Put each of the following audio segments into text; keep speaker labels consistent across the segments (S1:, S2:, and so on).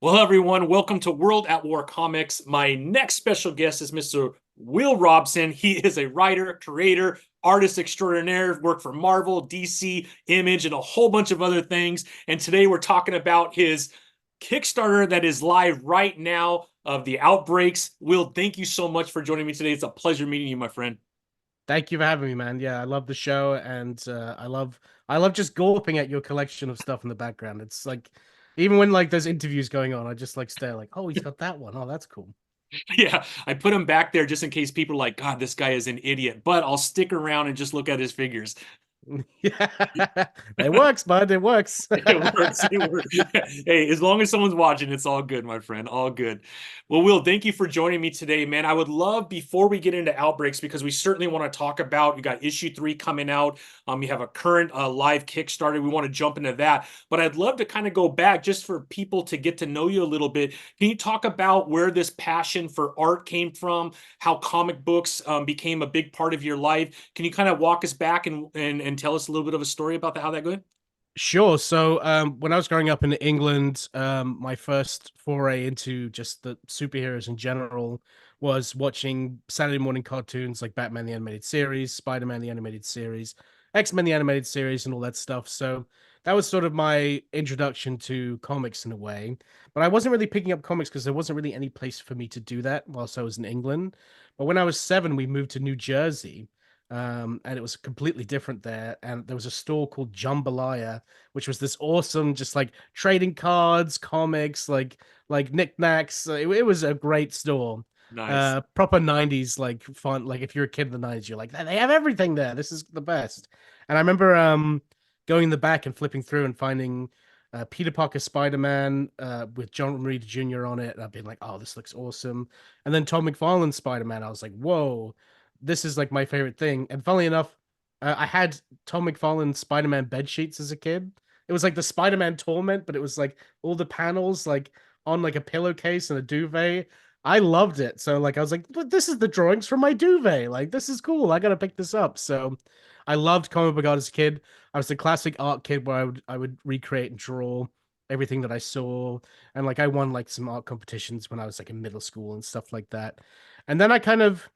S1: Well, everyone, welcome to World at War Comics. My next special guest is Mr. Will Robson. He is a writer, creator, artist extraordinaire, worked for Marvel, DC, Image, and a whole bunch of other things. And today we're talking about his Kickstarter that is live right now of the Outbreaks. Will, thank you so much for joining me today. It's a pleasure meeting you, my friend.
S2: Thank you for having me, man. Yeah, I love the show, and I love just gawping at your collection of stuff in the background. It's like, even when like there's interviews going on, I just like stare like, oh, he's got that one. Oh, that's cool.
S1: Yeah, I put him back there just in case people are like, God, this guy is an idiot. But I'll stick around and just look at his figures.
S2: Yeah, it works, bud. It works.
S1: It works. It works. Hey, as long as someone's watching, it's all good, my friend. All good. Well, Will, thank you for joining me today, man. I would love, before we get into Outbreaks, because we certainly want to talk about, you got issue 3 coming out. You have a current live Kickstarter. We want to jump into that. But I'd love to kind of go back just for people to get to know you a little bit. Can you talk about where this passion for art came from, how comic books became a big part of your life? Can you kind of walk us back and tell us a little bit of a story about how that goes?
S2: Sure. So, when I was growing up in England, my first foray into just the superheroes in general was watching Saturday morning cartoons like Batman the Animated Series, Spider-Man the Animated Series, X-Men the Animated Series, and all that stuff. So that was sort of my introduction to comics in a way. But I wasn't really picking up comics because there wasn't really any place for me to do that whilst I was in England. But when I was 7, we moved to New Jersey, and it was completely different there. And there was a store called Jambalaya, which was this awesome, just like trading cards, comics, like knickknacks. It was a great store.
S1: Nice.
S2: Proper 90s like fun. Like if you're a kid in the 90s, you're like, they have everything there. This is the best. And I remember going in the back and flipping through and finding Peter Parker Spider-Man with John Romita Jr. on it. And I've been like, oh, this looks awesome. And then Tom McFarlane's Spider-Man. I was like, whoa, this is like my favorite thing. And funnily enough, I had Tom McFarlane's Spider-Man bed sheets as a kid. It was like the Spider-Man Torment, but it was like all the panels like on like a pillowcase and a duvet. I loved it. So like I was like, but this is the drawings from my duvet. Like this is cool. I gotta pick this up. So I loved comic book art as a kid. I was the classic art kid where I would recreate and draw everything that I saw. And like I won like some art competitions when I was like in middle school and stuff like that. And then I kind of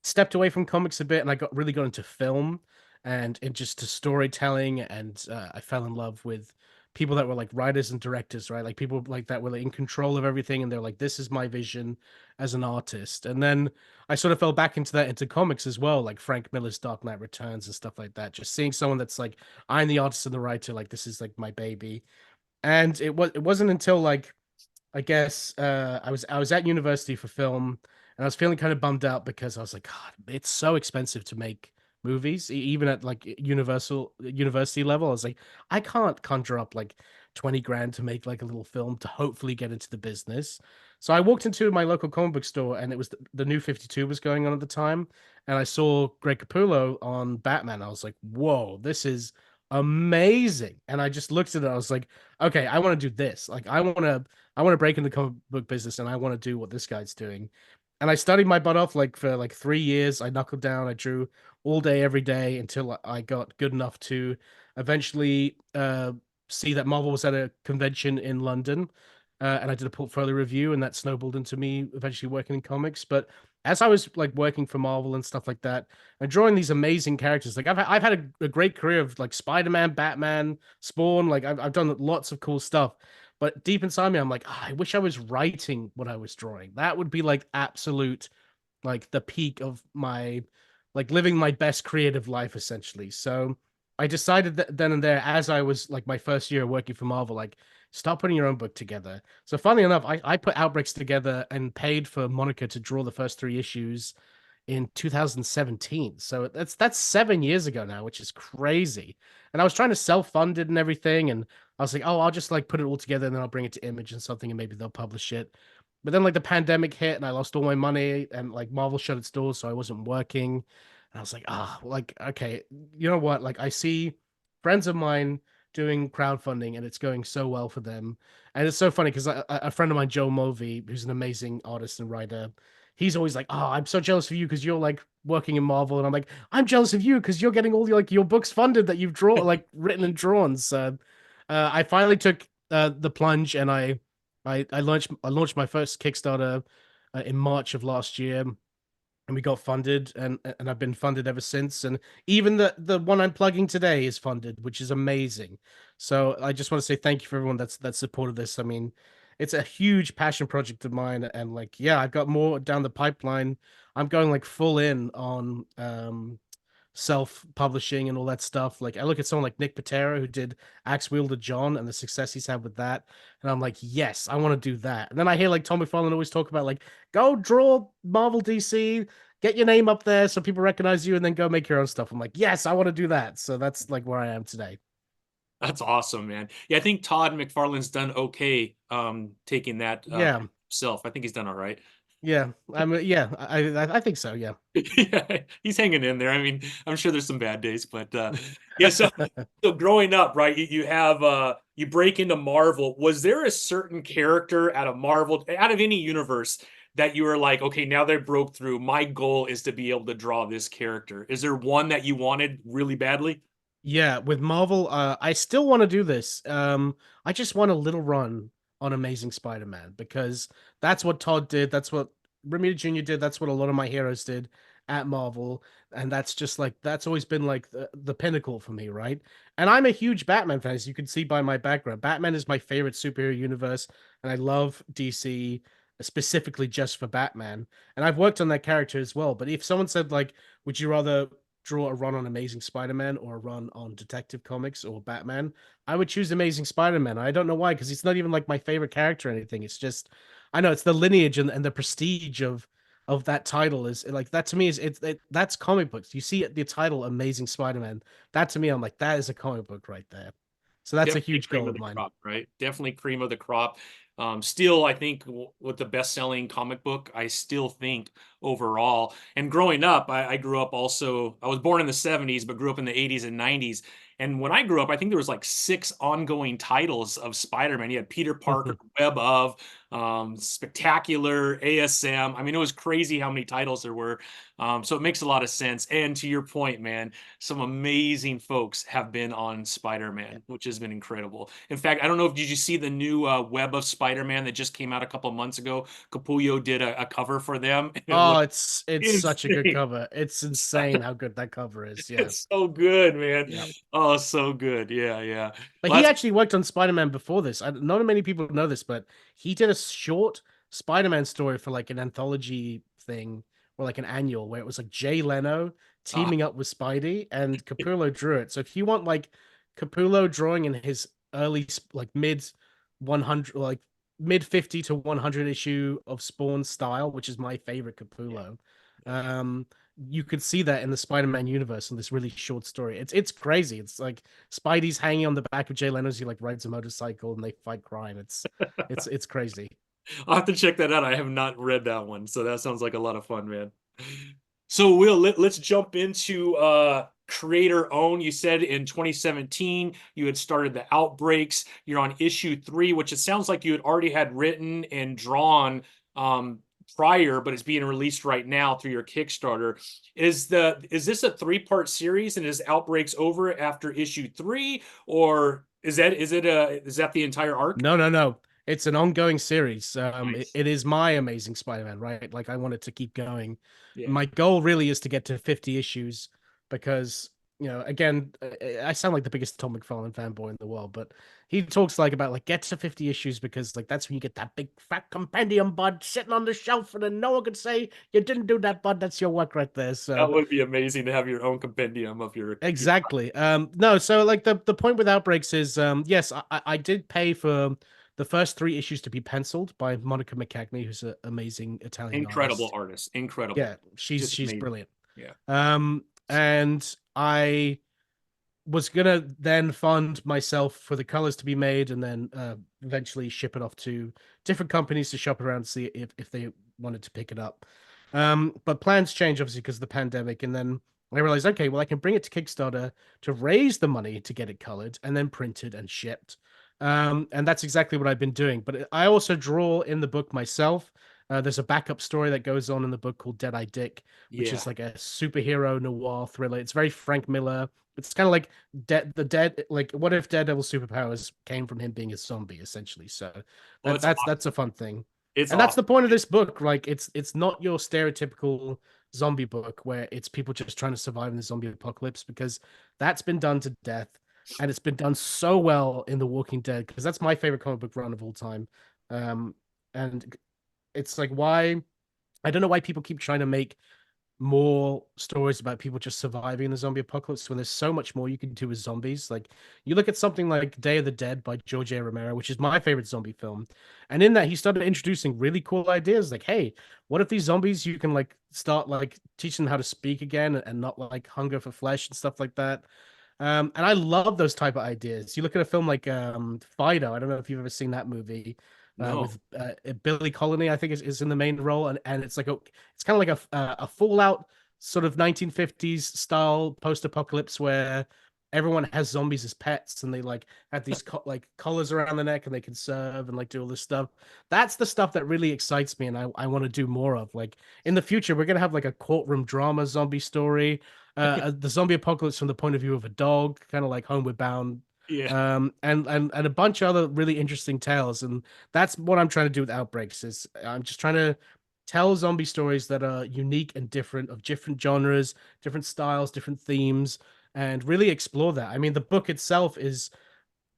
S2: stepped away from comics a bit and I got into film and just to storytelling, and I fell in love with people that were like writers and directors, right? Like people like that were like in control of everything and they're like, this is my vision as an artist. And then I sort of fell back into that into comics as well, like Frank Miller's Dark Knight Returns and stuff like that. Just seeing someone that's like, I'm the artist and the writer, like this is like my baby. And it wasn't until like I guess I was at university for film, and I was feeling kind of bummed out because I was like, God, it's so expensive to make movies, even at like universal university level. I was like, I can't conjure up like 20 grand to make like a little film to hopefully get into the business. So I walked into my local comic book store, and it was the new 52 was going on at the time, and I saw Greg Capullo on Batman. I was like, whoa, this is amazing. And I just looked at it. I was like, okay, I want to do this. Like I want to break in the comic book business and I want to do what this guy's doing. And I studied my butt off like for like 3 years. I knuckled down, I drew all day, every day until I got good enough to eventually see that Marvel was at a convention in London. And I did a portfolio review, and that snowballed into me eventually working in comics. But as I was like working for Marvel and stuff like that, and drawing these amazing characters, like I've had a great career of like Spider-Man, Batman, Spawn, like I've done lots of cool stuff. But deep inside me, I'm like, "Ah, I wish I was writing what I was drawing. That would be like absolute, like the peak of my, like living my best creative life, essentially. So I decided that then and there, as I was like my first year working for Marvel, like start putting your own book together. So funny enough, I put Outbreaks together and paid for Monica to draw the first 3 issues in 2017. So that's 7 years ago now, which is crazy. And I was trying to self-fund it and everything, and I was like, oh, I'll just like put it all together and then I'll bring it to Image and something, and maybe they'll publish it. But then like the pandemic hit and I lost all my money, and like Marvel shut its doors, so I wasn't working. And I was like, like okay, you know what? Like I see friends of mine doing crowdfunding and it's going so well for them. And it's so funny because a friend of mine, Joe Movie, who's an amazing artist and writer, he's always like, "Oh, I'm so jealous of you because you're like working in Marvel," and I'm like, "I'm jealous of you because you're getting all your books funded that you've drawn, like written and drawn." So, I finally took the plunge, and I I launched my first Kickstarter in March of last year, and we got funded, and I've been funded ever since. And even the one I'm plugging today is funded, which is amazing. So I just want to say thank you for everyone that's supported this. I mean, it's a huge passion project of mine, and like, yeah, I've got more down the pipeline. I'm going like full in on self-publishing and all that stuff. Like I look at someone like Nick Patera who did Axe Wielder John and the success he's had with that, and I'm like, yes, I want to do that. And then I hear like Tom McFarlane always talk about like, go draw Marvel DC, get your name up there so people recognize you, and then go make your own stuff. I'm like, yes, I want to do that. So that's like where I am today.
S1: That's awesome, man. Yeah, I think Todd McFarlane's done okay taking that
S2: Yeah,
S1: himself. I think he's done all right.
S2: yeah, yeah, I think so. Yeah.
S1: Yeah, he's hanging in there. I mean, I'm sure there's some bad days, but yeah, so growing up, right, you have you break into Marvel. Was there a certain character out of Marvel, out of any universe, that you were like, okay, now they broke through, my goal is to be able to draw this character? Is there one that you wanted really badly?
S2: Yeah, with Marvel, I still want to do this. I just want a little run on Amazing Spider-Man because that's what Todd did. That's what Romita Jr. did. That's what a lot of my heroes did at Marvel, and that's just like that's always been like the pinnacle for me, right? And I'm a huge Batman fan, as you can see by my background. Batman is my favorite superhero universe, and I love DC specifically just for Batman. And I've worked on that character as well. But if someone said like, would you rather draw a run on Amazing Spider-Man or a run on Detective Comics or Batman, I would choose Amazing Spider-Man. I don't know why, because it's not even like my favorite character or anything. It's just I know it's the lineage and the prestige of that title is like that to me is that's comic books. You see the title Amazing Spider-Man. That to me, I'm like, that is a comic book right there. So that's a
S1: Definitely
S2: huge
S1: cream
S2: goal
S1: of
S2: of
S1: the
S2: mine.
S1: crop, right? Definitely cream of the crop. Still, I think with the best-selling comic book, I still think overall. And growing up, I grew up also. I was born in the '70s, but grew up in the '80s and '90s. And when I grew up, I think there was like 6 ongoing titles of Spider-Man. You had Peter Parker, Web of, Spectacular, ASM. I mean, it was crazy how many titles there were. So it makes a lot of sense. And to your point, man, some amazing folks have been on Spider-Man, which has been incredible. In fact, I don't know if did you see the new Web of Spider-Man that just came out a couple of months ago? Capullo did a cover for them, and it
S2: Oh,
S1: looked
S2: it's such a good
S1: insane.
S2: cover. It's insane how good that cover is. Yeah.
S1: It's so good, man.
S2: Yeah.
S1: Oh, so good. Yeah, yeah.
S2: But
S1: Well,
S2: he
S1: that's
S2: actually worked on Spider-Man before this. Not many people know this, but he did a short Spider-Man story for like an anthology thing or like an annual where it was like Jay Leno
S1: uh,
S2: teaming up with Spidey and Capullo drew it. So if you want like Capullo drawing in his early like mid 100 like mid 50 to 100 issue of Spawn style, which is my favorite
S1: yeah.
S2: Capullo. Um you could see that in the Spider-Man universe in this really short story. It's crazy. It's like Spidey's hanging on the back of Jay Leno's. He like rides a motorcycle and they fight crime. It's crazy.
S1: I'll have to check that out. I have not read that one, so that sounds like a lot of fun, man. So Will, let's jump into creator own. You said in 2017 you had started the Outbreaks. You're on issue 3, which it sounds like you had already had written and drawn prior, but it's being released right now through your Kickstarter. Is this a 3-part series, and is Outbreaks over after issue 3, or is that the entire arc?
S2: No, no, no. It's an ongoing series.
S1: Nice.
S2: It is my Amazing Spider-Man, right? Like I want it to keep going.
S1: Yeah.
S2: My goal really is to get to 50 issues because, you know, again, I sound like the biggest Tom McFarlane fanboy in the world, but he talks like about like get to 50 issues because like that's when you get that big fat compendium, bud, sitting on the shelf, and then no one can say you didn't do that, bud. That's your work right there.
S1: That
S2: So
S1: would be amazing to have your own compendium of your
S2: exactly. No, so like the point with Outbreaks is yes, I did pay for the first 3 issues to be penciled by Monica McCagney, who's an amazing Italian
S1: incredible
S2: artist.
S1: artist. Incredible.
S2: Yeah, she's
S1: Just
S2: she's
S1: amazing.
S2: brilliant.
S1: Yeah.
S2: And I was gonna then fund myself for the colors to be made and then eventually ship it off to different companies to shop around to see if they wanted to pick it up. But plans change obviously because of the pandemic, and then I realized, okay, well, I can bring it to Kickstarter to raise the money to get it colored and then printed and shipped. And that's exactly what I've been doing. But I also draw in the book myself. There's a backup story that goes on in the book called Dead Eye Dick, which
S1: Yeah.
S2: is like a superhero noir thriller. It's very Frank Miller. It's kind of like the Dead, like what if Daredevil's superpowers came from him being a zombie, essentially. So
S1: Oh, it's
S2: that's a
S1: awesome.
S2: fun thing.
S1: It's
S2: And that's the
S1: awesome.
S2: point of this book. Like it's not your stereotypical zombie book where it's people just trying to survive in the zombie apocalypse, because that's been done to death. And it's been done so well in The Walking Dead, because that's my favorite comic book run of all time. Um, and it's like, why I don't know why people keep trying to make more stories about people just surviving the zombie apocalypse when there's so much more you can do with zombies. Like you look at something like Day of the Dead by George A. Romero, which is my favorite zombie film. And in that he started introducing really cool ideas like, hey, what if these zombies you can like start like teaching them how to speak again and not like hunger for flesh and stuff like that. And I love those type of ideas. You look at a film like Fido. I don't know if you've ever seen that movie
S1: No.
S2: with Billy Colony, I think is in the main role, and it's like it's kind of like a Fallout sort of 1950s style post-apocalypse where everyone has zombies as pets and they like have these like collars around the neck and they can serve and like do all this stuff. That's the stuff that really excites me and I want to do more of. Like in the future, we're gonna have like a courtroom drama zombie story, the zombie apocalypse from the point of view of a dog, kind of like Homeward Bound,
S1: Yeah.
S2: and a bunch of other really interesting tales. And that's what I'm trying to do with Outbreaks. Is I'm just trying to tell zombie stories that are unique and different, of different genres, different styles, different themes, and really explore that. I mean, the book itself is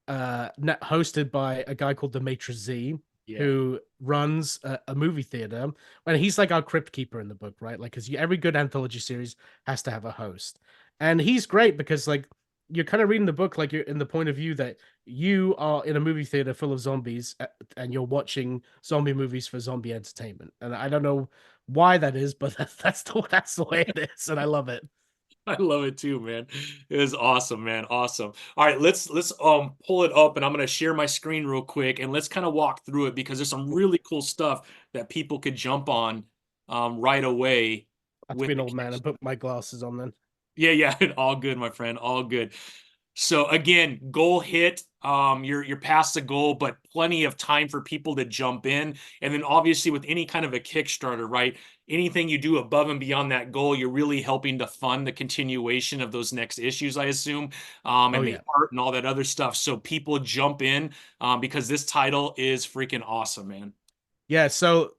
S2: hosted by a guy called the Maitre Z,
S1: Yeah.
S2: who runs a movie theater, and he's like our crypt keeper in the book, right? Like, because every good anthology series has to have a host, and he's great because like you're kind of reading the book like you're in the point of view that you are in a movie theater full of zombies and you're watching zombie movies for zombie entertainment. And I don't know why that is, but that's the way it is, and I love it.
S1: I love it too, man. It was awesome, man. Awesome. All right, let's pull it up and I'm gonna share my screen real quick and let's kind of walk through it because there's some really cool stuff that people could jump on right away
S2: I have to be
S1: with
S2: an
S1: the
S2: old man
S1: Kickstarter.
S2: and put my glasses on then.
S1: Yeah, yeah, all good, my friend, all good. So again, goal hit. You're past the goal, but plenty of time for people to jump in. And then obviously with any kind of a Kickstarter, right? Anything you do above and beyond that goal, you're really helping to fund the continuation of those next issues, I assume,
S2: Oh
S1: and the
S2: yeah.
S1: art and all that other stuff. So people jump in because this title is freaking awesome, man.
S2: Yeah, so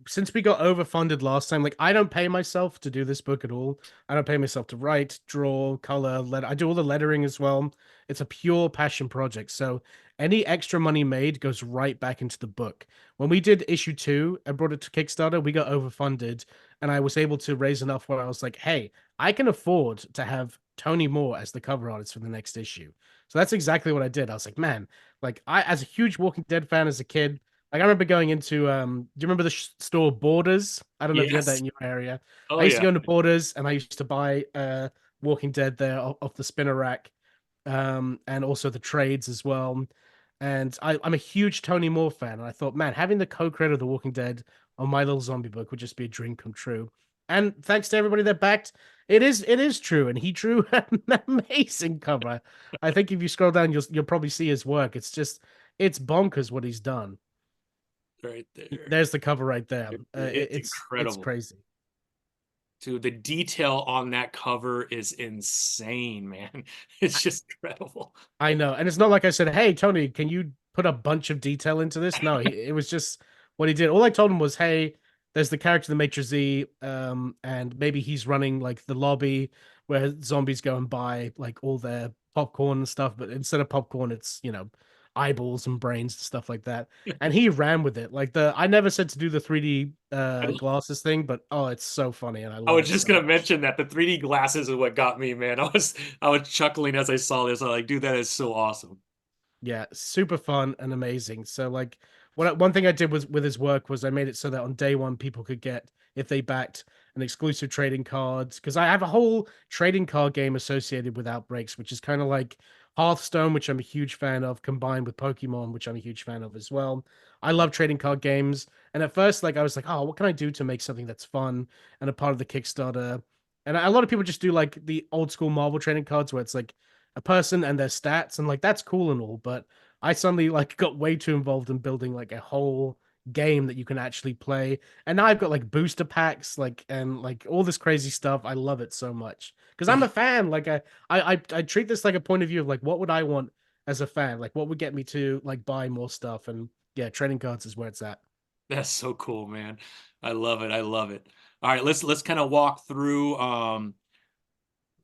S2: since we got overfunded last time, like I don't pay myself to do this book at all. I don't pay myself to write, draw, color, letter. I do all the lettering as well. It's a pure passion project. So any extra money made goes right back into the book. When we did issue 2 and brought it to Kickstarter, we got overfunded and I was able to raise enough where I was like, hey, I can afford to have Tony Moore as the cover artist for the next issue. So that's exactly what I did. I was like, man, like I as a huge Walking Dead fan as a kid, like I remember going into do you remember the store Borders? I don't know if you had that
S1: Yes.
S2: in your area. I
S1: Oh
S2: used to
S1: yeah.
S2: go into Borders and I used to buy Walking Dead there off the spinner rack. And also the trades as well. And I'm a huge Tony Moore fan, and I thought, man, having the co-creator of The Walking Dead on my little zombie book would just be a dream come true. And thanks to everybody that backed, it is true, and he drew an amazing cover. I think if you scroll down, you'll probably see his work. It's bonkers what he's done.
S1: Right there.
S2: There's the cover right there.
S1: It's
S2: It's
S1: incredible.
S2: crazy.
S1: Dude, the detail on that cover is insane, man. It's just incredible.
S2: I know, and it's not like I said, "Hey, Tony, can you put a bunch of detail into this?" No, it was just what he did. All I told him was, "Hey, there's the character, the Maitre Z, and maybe he's running like the lobby where zombies go and buy like all their popcorn and stuff, but instead of popcorn, it's eyeballs and brains and stuff like that." And he ran with it. Like I never said to do the 3D glasses thing, but oh, it's so funny, and I
S1: I
S2: love
S1: was
S2: it
S1: just
S2: so
S1: gonna
S2: much.
S1: mention that the 3D glasses is what got me, man. I was chuckling as I saw this. I was like, dude, that is so awesome.
S2: Yeah, super fun and amazing. So like one thing I did was with his work was I made it so that on day one people could get, if they backed, an exclusive trading cards, because I have a whole trading card game associated with Outbreaks, which is kind of like Hearthstone, which I'm a huge fan of, combined with Pokemon, which I'm a huge fan of as well. I love trading card games, and at first like I was like, oh, what can I do to make something that's fun and a part of the Kickstarter? And a lot of people just do like the old school Marvel trading cards where it's like a person and their stats, and like that's cool and all, but I suddenly like got way too involved in building like a whole game that you can actually play. And now I've got like booster packs, like and like all this crazy stuff. I love it so much because I'm a fan. Like I treat this like a point of view of like what would I want as a fan? Like what would get me to like buy more stuff? And yeah, trading cards is where it's at.
S1: That's so cool, man. I love it. I love it. All right, let's kind of walk through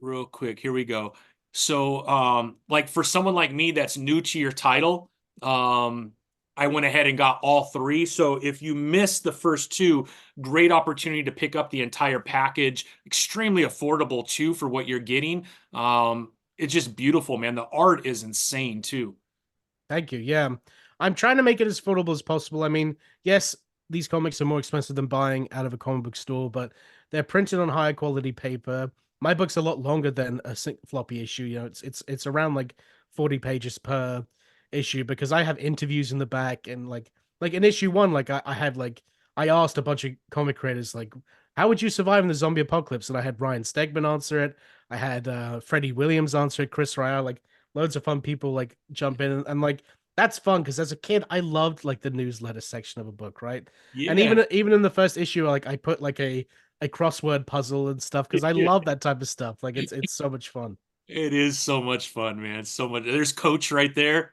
S1: real quick. Here we go. So like for someone like me that's new to your title, I went ahead and got all three. So if you missed the first two, great opportunity to pick up the entire package. Extremely affordable too for what you're getting. It's just beautiful, man. The art is insane too.
S2: Thank you. Yeah. I'm trying to make it as affordable as possible. I mean, yes, these comics are more expensive than buying out of a comic book store, but they're printed on higher quality paper. My book's a lot longer than a floppy issue. You know, it's around like 40 pages per issue because I have interviews in the back and like in issue one, like I had like I asked a bunch of comic creators like, how would you survive in the zombie apocalypse? And I had Ryan Stegman answer it. I had Freddie Williams answer it, Chris Ryall, like loads of fun people like jump in and like that's fun because as a kid I loved like the newsletter section of a book, right? And
S1: Yeah.
S2: even in the first issue, like I put like a crossword puzzle and stuff because I
S1: Yeah.
S2: love that type of stuff. Like it's so much fun.
S1: It is so much fun, man. So much. There's Coach right there.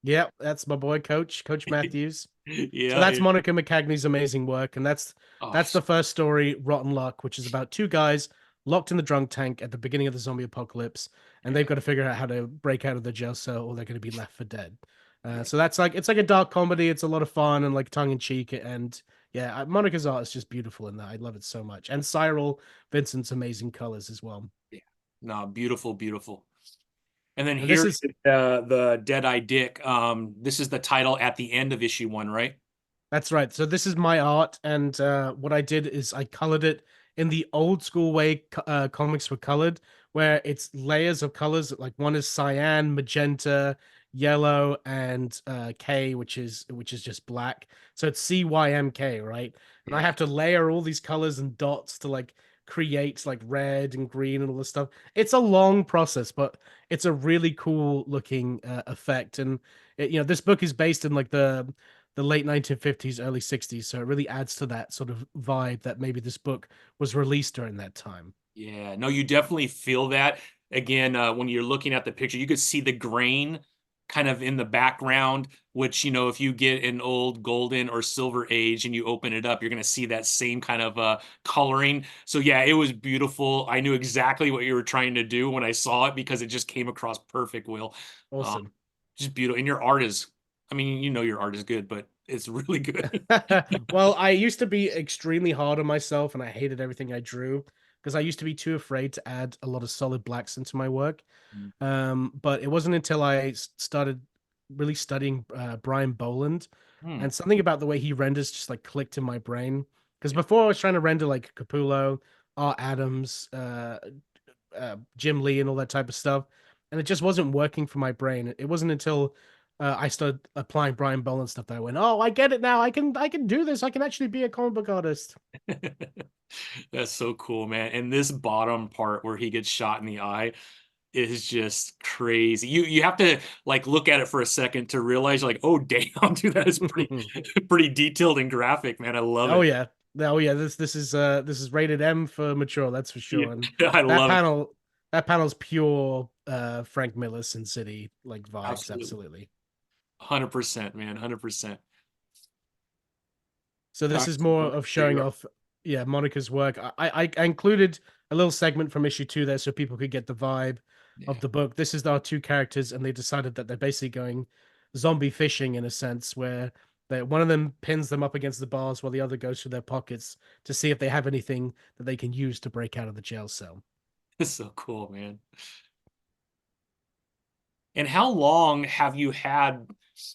S2: Yeah, that's my boy, Coach Matthews. So
S1: Yeah.
S2: that's Monica McCagney's amazing work, and
S1: Oh,
S2: that's the first story, Rotten Luck, which is about two guys locked in the drunk tank at the beginning of the zombie apocalypse, and they've
S1: yeah.
S2: got to figure out how to break out of the jail cell, or they're going to be left for dead.
S1: Yeah.
S2: So that's like it's like a dark comedy. It's a lot of fun and like tongue in cheek, and yeah, Monica's art is just beautiful in that. I love it so much, and Cyril Vincent's amazing colors as well.
S1: Yeah. No, beautiful, beautiful. And then
S2: And this
S1: here
S2: is
S1: is the Dead-Eye Dick. This is the title at the end of issue one, right?
S2: That's right. So this is my art, and what I did is I colored it in the old school way comics were colored, where it's layers of colors. Like one is cyan, magenta, yellow, and K, which is just black. So it's CYMK, right? And I
S1: Yeah.
S2: have to layer all these colors and dots to like create like red and green and all this stuff. It's a long process, but it's a really cool looking effect. And this book is based in like the late 1950s, early 60s. So it really adds to that sort of vibe that maybe this book was released during that time.
S1: Yeah. No, you definitely feel that. Again, when you're looking at the picture, you could see the grain kind of in the background, which, if you get an old golden or silver age and you open it up, you're going to see that same kind of coloring. So yeah, it was beautiful. I knew exactly what you were trying to do when I saw it because it just came across perfect, Will.
S2: Awesome.
S1: Just beautiful. And your art is, I mean, your art is good, but it's really good.
S2: Well, I used to be extremely hard on myself and I hated everything I drew because I used to be too afraid to add a lot of solid blacks into my work. But it wasn't until I started really studying Brian Boland
S1: Hmm.
S2: and something about the way he renders just like clicked in my brain. Because
S1: Yeah.
S2: before I was trying to render like Capullo, Art Adams, Jim Lee, and all that type of stuff, and it just wasn't working for my brain. It wasn't until I started applying Brian Boland stuff that I went, "Oh, I get it now. I can do this. I can actually be a comic book artist."
S1: That's so cool, man. And this bottom part where he gets shot in the eye is just crazy. You have to like look at it for a second to realize like, oh damn, dude, that is pretty pretty detailed and graphic, man. I love
S2: Oh
S1: it.
S2: yeah. Oh yeah, this is rated M for mature, that's for
S1: Yeah,
S2: sure. And
S1: I
S2: that
S1: love it.
S2: panel that panel's pure Frank Miller Sin City like vibes,
S1: Absolutely.
S2: absolutely.
S1: 100%, man. 100%.
S2: So
S1: All
S2: this
S1: right,
S2: is
S1: so
S2: more of
S1: there you
S2: showing
S1: are.
S2: off, yeah, Monica's work. I included a little segment from issue 2 there so people could get the vibe of
S1: Yeah.
S2: the book. This is our two characters, and they decided that they're basically going zombie fishing in a sense, where one of them pins them up against the bars while the other goes through their pockets to see if they have anything that they can use to break out of the jail cell.
S1: It's so cool, man. And how long have you had?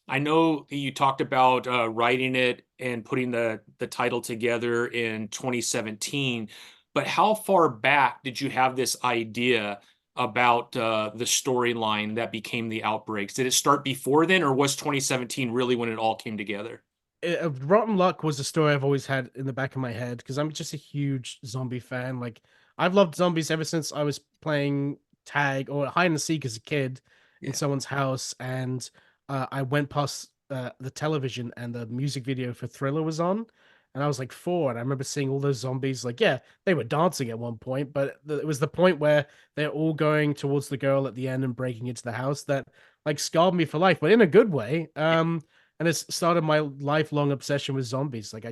S1: I know you talked about writing it and putting the title together in 2017, but how far back did you have this idea about the storyline that became the Outbreaks? Did it start before then, or was 2017 really when it all came together?
S2: Rotten Luck was a story I've always had in the back of my head because I'm just a huge zombie fan. Like I've loved zombies ever since I was playing tag or hide and seek as a kid in
S1: Yeah.
S2: someone's house, and I went past. the television and the music video for Thriller was on, and I was like 4, and I remember seeing all those zombies. Like, yeah, they were dancing at one point, but it was the point where they're all going towards the girl at the end and breaking into the house that like scarred me for life, but in a good way. And it's started my lifelong obsession with zombies. Like,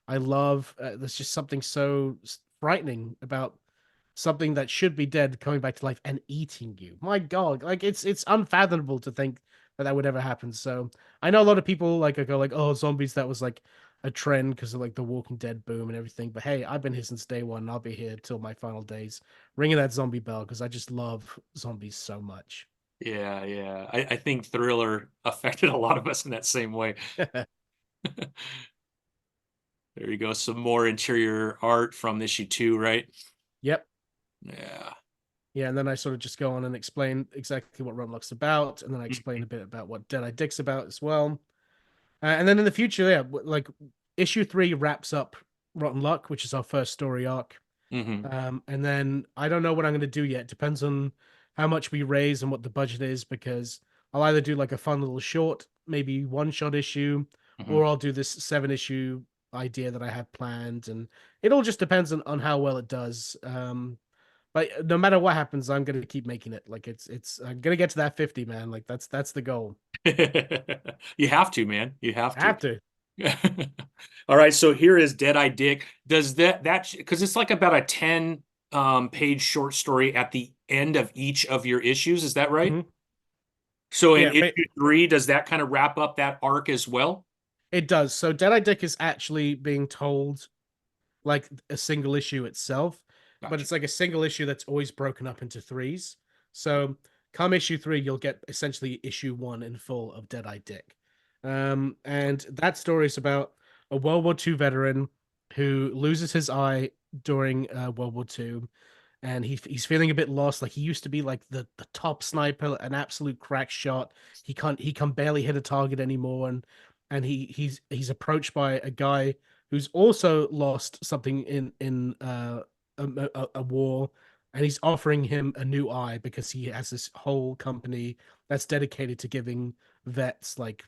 S2: I love. There's just something so frightening about something that should be dead coming back to life and eating you. My God, like it's unfathomable to think that that would ever happen. So I know a lot of people like go like, oh, zombies, that was like a trend because of like the Walking Dead boom and everything. But hey, I've been here since day one. And I'll be here till my final days, ringing that zombie bell because I just love zombies so much.
S1: Yeah, yeah. I think Thriller affected a lot of us in that same way. There you go. Some more interior art from issue 2, right?
S2: Yep.
S1: Yeah.
S2: Yeah, and then I sort of just go on and explain exactly what Rumlock's about, and then I explain
S1: Mhm.
S2: a bit about what Dead Eye Dick's about as well. And then in the future, yeah, like issue 3 wraps up Rotten Luck, which is our first story arc.
S1: Hmm.
S2: And then I don't know what I'm going to do yet. Depends on how much we raise and what the budget is, because I'll either do like a fun little short, maybe one shot issue,
S1: Hmm.
S2: or I'll do this 7 issue idea that I have planned. And it all just depends on how well it does. But no matter what happens, I'm going to keep making it. Like I'm going to get to that 50, man. Like that's the goal.
S1: You have to, man. You have
S2: I
S1: to.
S2: have to.
S1: All right, so here is Dead Eye Dick. Does that because it's like about a 10 page short story at the end of each of your issues, is that right?
S2: Mhm.
S1: So in
S2: Yeah,
S1: issue 3, does that kind of wrap up that arc as well?
S2: it does. So Dead Eye Dick is actually being told like a single issue itself, but
S1: Gotcha.
S2: it's like a single issue that's always broken up into threes. So come issue 3, you'll get essentially issue 1 in full of Dead Eye Dick. And that story is about a World War II veteran who loses his eye during World War II, and he's feeling a bit lost. Like he used to be like the top sniper, an absolute crack shot. He can barely hit a target anymore, and he's approached by a guy who's also lost something in a war, and he's offering him a new eye because he has this whole company that's dedicated to giving vets like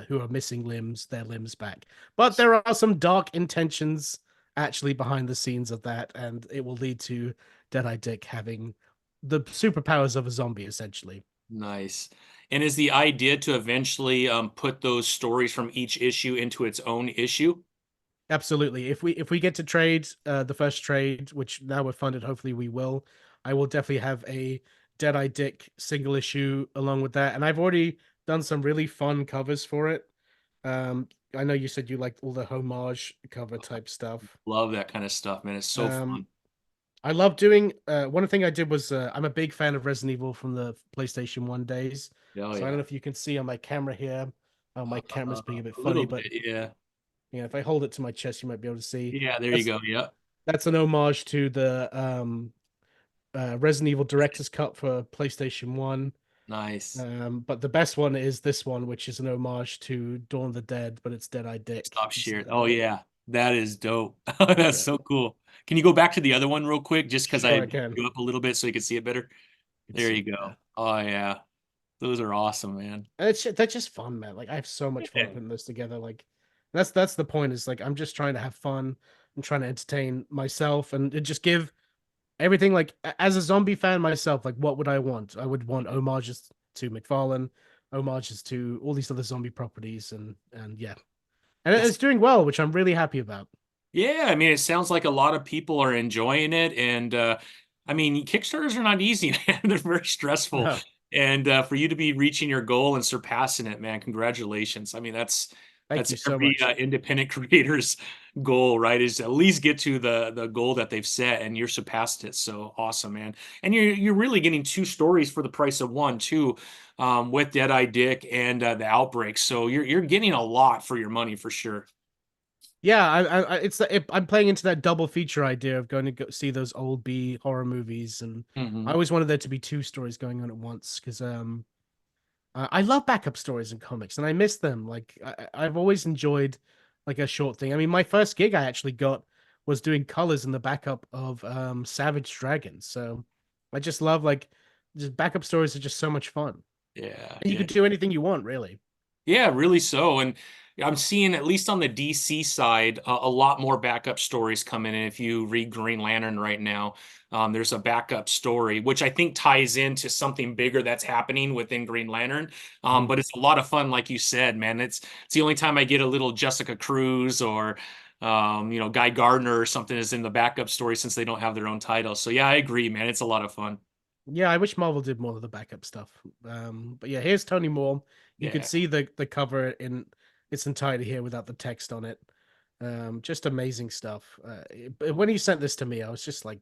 S2: who are missing limbs their limbs back. But there are some dark intentions actually behind the scenes of that, and it will lead to Deadeye Dick having the superpowers of a zombie, essentially.
S1: Nice. And is the idea to eventually put those stories from each issue into its own issue?
S2: Absolutely. If we get to trade the first trade, which now we're funded, hopefully we will. I will definitely have a Deadeye Dick single issue along with that, and I've already done some really fun covers for it. I know you said you liked all the homage cover type stuff.
S1: Love that kind of stuff, man. It's so
S2: Um,
S1: fun.
S2: I love doing one thing I did was I'm a big fan of Resident Evil from the PlayStation 1 days.
S1: Oh
S2: So I don't
S1: yeah.
S2: know if you can see on my camera here. My camera's being a bit
S1: A
S2: funny,
S1: little
S2: but
S1: bit, yeah.
S2: if I hold it to my chest, you might be able to see.
S1: Yeah, there you
S2: That's
S1: go. Yeah.
S2: that's an homage to the Resident Evil Director's Cut for PlayStation 1.
S1: Nice.
S2: But the best one is this one, which is an homage to Dawn of the Dead, but it's Dead Eye Dick
S1: Stop sharing.
S2: instead of
S1: Oh
S2: it.
S1: yeah. That is dope. That's
S2: Yeah,
S1: so cool. Can you go back to the other one real quick? Just because
S2: sure
S1: I
S2: I can.
S1: go up a little bit so you can see it better.
S2: You can
S1: There
S2: see
S1: you
S2: it there.
S1: go. Oh yeah. Those are awesome, man.
S2: And they're just fun, man. Like I have so much fun
S1: Yeah.
S2: putting this together. Like that's the point. Is like I'm just trying to have fun. I'm trying to entertain myself and it just give everything. Like as a zombie fan myself, like what would I want? I would want homages to McFarlane, homages to all these other zombie properties, and yeah, and
S1: It's
S2: it's doing well, which I'm really happy about.
S1: Yeah, I mean, it sounds like a lot of people are enjoying it, and I mean, Kickstarters are not easy, man. They're very stressful,
S2: No,
S1: and for you to be reaching your goal and surpassing it, man, congratulations. I mean, that's
S2: thank
S1: that's
S2: you so
S1: every
S2: much.
S1: independent creator's goal, right? Is to at least get to the goal that they've set, and you're surpassed it. So awesome, man. And you're really getting 2 stories for the price of one, too, with Dead Eye Dick and the Outbreaks. So you're getting a lot for your money for sure.
S2: Yeah, I'm playing into that double feature idea of going to go see those old B horror movies, and I
S1: Hmm.
S2: always wanted there to be 2 stories going on at once because I love backup stories in comics and I miss them. Like I've always enjoyed like a short thing. I mean, my first gig I actually got was doing colors in the backup of Savage Dragons. So I just love like just backup stories are just so much fun.
S1: Yeah,
S2: And you
S1: yeah.
S2: could do anything you want, really.
S1: Yeah, really so. And I'm seeing, at least on the DC side, a lot more backup stories coming in. If you read Green Lantern right now, there's a backup story, which I think ties into something bigger that's happening within Green Lantern.
S2: Mhm.
S1: But it's a lot of fun, like you said, man. It's the only time I get a little Jessica Cruz or Guy Gardner or something is in the backup story since they don't have their own title. So yeah, I agree, man. It's a lot of fun.
S2: Yeah, I wish Marvel did more of the backup stuff. But yeah, here's Tony Moore. You could
S1: Yeah.
S2: see the cover in its entirety here without the text on it. Just amazing stuff. When he sent this to me, I was just like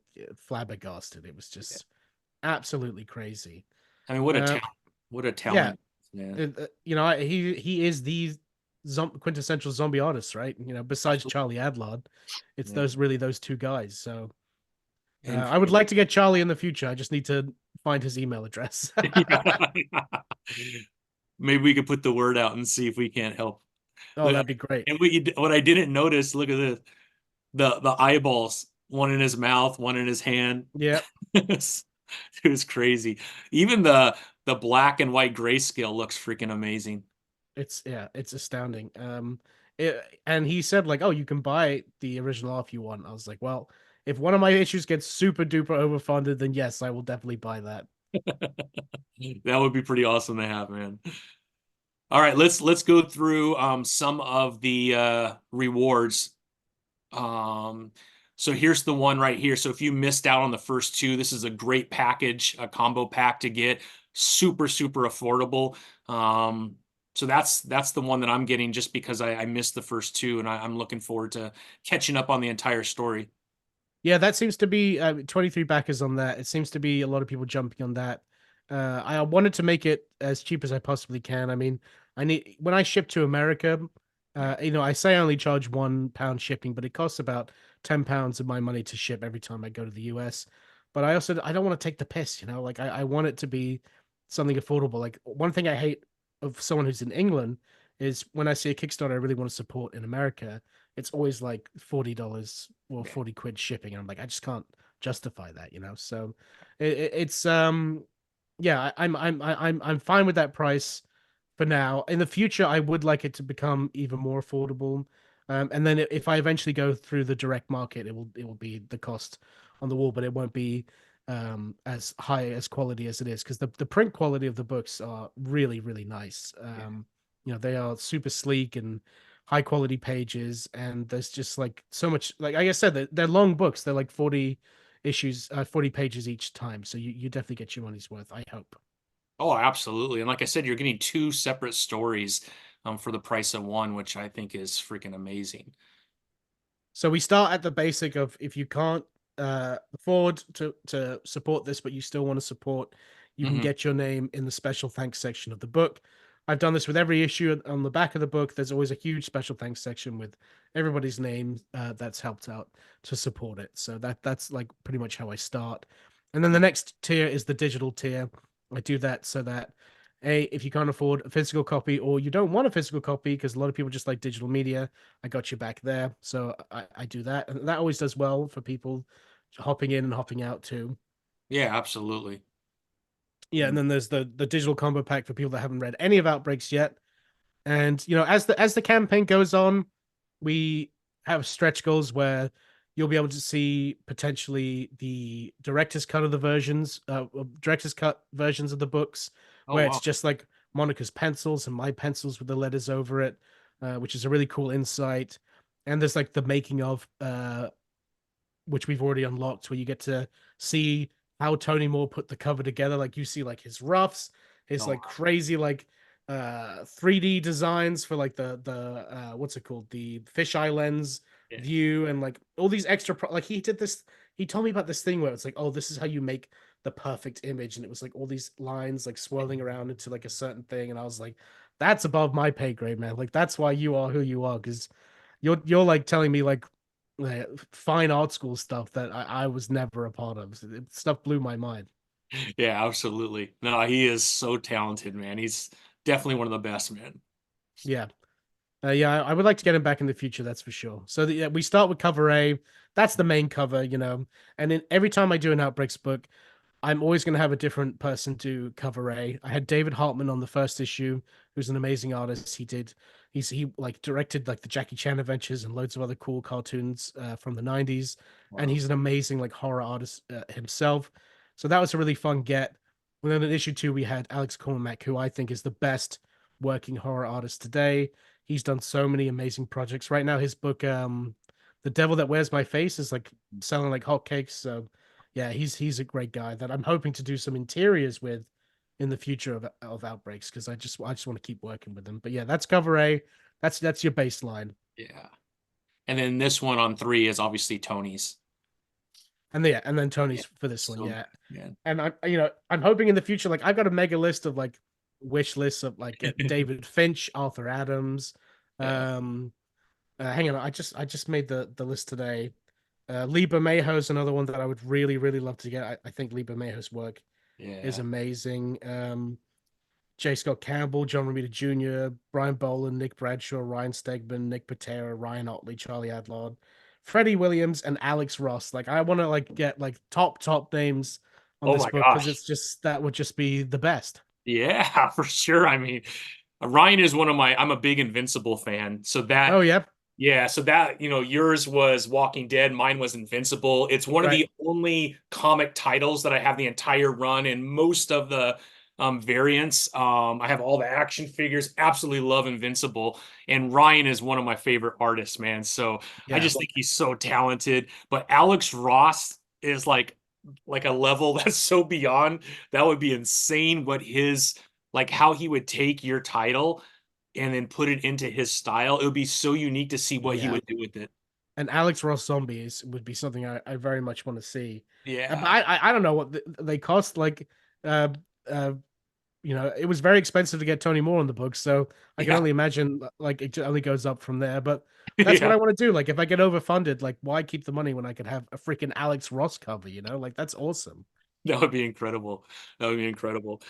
S2: flabbergasted. It was
S1: Yeah.
S2: just absolutely crazy.
S1: I mean, what a
S2: Uh,
S1: talent. What a
S2: yeah,
S1: talent, man.
S2: he is the quintessential zombie artist, right? Besides Charlie Adlard, it's
S1: Yeah.
S2: those two guys. So
S1: And
S2: I would like to get Charlie in the future. I just need to find his email address.
S1: maybe we could put the word out and see if we can't help.
S2: Oh,
S1: Look,
S2: that'd be great.
S1: and what I didn't notice, look at this, the eyeballs, one in his mouth, one in his hand.
S2: Yeah,
S1: It was crazy. Even the black and white grayscale looks freaking amazing.
S2: it's astounding. And he said like, "Oh, you can buy the original if you want." I was like, "Well, if one of my issues gets super duper overfunded, then yes, I will definitely buy that."
S1: That would be pretty awesome to have, man. All right, let's go through some of the rewards. Um, so here's the one right here. So if you missed out on the first two, this is a great package, a combo pack to get. Super, super affordable. So that's the one that I'm getting just because I missed the first two, and I'm looking forward to catching up on the entire story.
S2: Yeah, that seems to be 23 backers on that. It seems to be a lot of people jumping on that. I wanted to make it as cheap as I possibly can. I mean, I need when I ship to America,
S1: Yeah,
S2: I say I only charge £1 shipping, but it costs about £10 of my money to ship every time I go to the US. But I don't want to take the piss, like I want it to be something affordable. Like one thing I hate of someone who's in England is when I see a Kickstarter I really want to support in America, it's always like $40 or
S1: yeah.
S2: 40 quid shipping. And I'm like, I just can't justify that. So it's yeah, I'm fine with that price for now. In the future, I would like it to become even more affordable. And then if I eventually go through the direct market, it will be the cost on the wall, but it won't be as high as quality as it is because the print quality of the books are really, really nice. They are super sleek and high quality pages, and there's just like so much. Like I said, they're long books. They're like 40 issues, 40 pages each time. So you definitely get your money's worth, I hope.
S1: Oh, absolutely. And like I said, you're getting two separate stories for the price of one, which I think is freaking amazing.
S2: So we start at the basic of if you can't afford to support this, but you still want to support, you can
S1: Hmm.
S2: get your name in the special thanks section of the book. I've done this with every issue on the back of the book. There's always a huge special thanks section with everybody's name that's helped out to support it. So that's like pretty much how I start. And then the next tier is the digital tier. I do that so that if you can't afford a physical copy or you don't want a physical copy because a lot of people just like digital media, I got you back there. So I do that. And that always does well for people hopping in and hopping out too.
S1: Yeah, absolutely.
S2: Yeah, and then there's the digital combo pack for people that haven't read any of Outbreaks yet. And as the campaign goes on, we have stretch goals where you'll be able to see potentially the director's cut versions of the books,
S1: Oh,
S2: where it's
S1: wow.
S2: just like Monica's pencils and my pencils with the letters over it, which is a really cool insight. And there's like the making of which we've already unlocked, where you get to see how Tony Moore put the cover together. Like you see like his roughs, his
S1: Oh,
S2: like crazy like 3D designs for like the what's it called? The fisheye lens
S1: yeah.
S2: view and like all these like he told me about this thing where it's like, oh, this is how you make the perfect image. And it was like all these lines like swirling around into like a certain thing. And I was like, that's above my pay grade, man. Like that's why you are who you are, because you're like telling me like fine art school stuff that I was never a part of. Stuff blew my mind.
S1: Yeah, absolutely. No, he is so talented, man. He's definitely one of the best, man.
S2: Yeah. Yeah, I would like to get him back in the future, that's for sure. So yeah, we start with cover A. That's the main cover. And then every time I do an Outbreaks book, I'm always going to have a different person do cover A. I had David Hartman on the first issue, who's an amazing artist. He like directed like the Jackie Chan adventures and loads of other cool cartoons from the 90s. And
S1: Wow.
S2: he's an amazing like horror artist himself. So that was a really fun get. And then in issue 2, we had Alex Cormack, who I think is the best working horror artist today. He's done so many amazing projects. Right now, his book, The Devil That Wears My Face, is like selling like hotcakes. So yeah, he's a great guy that I'm hoping to do some interiors with in the future of Outbreaks, because I just want to keep working with them. But yeah, that's cover A. That's your baseline.
S1: Yeah. And then this one on 3 is obviously Tony's.
S2: And then
S1: Yeah.
S2: Tony's for this one,
S1: So
S2: yeah.
S1: good, man.
S2: And I'm hoping in the future, like I've got a mega list of like wish lists of like David Finch, Arthur Adams.
S1: Yeah.
S2: Um, hang on, I just made the list today. Liba Mayhew's another one that I would really really love to get. I think Liba Mayhew's work is
S1: Yeah.
S2: amazing. J. Scott Campbell, John Romita Jr., Brian Boland, Nick Bradshaw, Ryan Stegman, Nick Patera, Ryan Otley, Charlie Adlard, Freddie Williams, and Alex Ross. Like I want to like get like top names on
S1: Oh
S2: this
S1: my
S2: book, because
S1: gosh.
S2: it's just that would just be the best.
S1: Yeah, for sure. I mean, Ryan is one of my, I'm a big Invincible fan. So that,
S2: Oh yeah,
S1: yeah, so that, yours was Walking Dead, mine was Invincible. It's one of
S2: right.
S1: the only comic titles that I have the entire run and most of the variants. I have all the action figures, absolutely love Invincible. And Ryan is one of my favorite artists, man. So I
S2: Yeah,
S1: just think he's so talented. But Alex Ross is like a level that's so beyond. That would be insane what his like how he would take your title and then put it into his style. It would be so unique to see what he
S2: yeah.
S1: would do with it.
S2: And Alex Ross zombies would be something I very much want to see. But
S1: Yeah.
S2: I don't know what they cost. Like, uh, uh, it was very expensive to get Tony Moore on the book, so I can
S1: Yeah.
S2: only imagine like it only goes up from there. But that's what
S1: Yeah.
S2: I want to do. Like, if I get overfunded, like, why keep the money when I could have a freaking Alex Ross cover? Like that's awesome.
S1: That would be incredible. That would be incredible.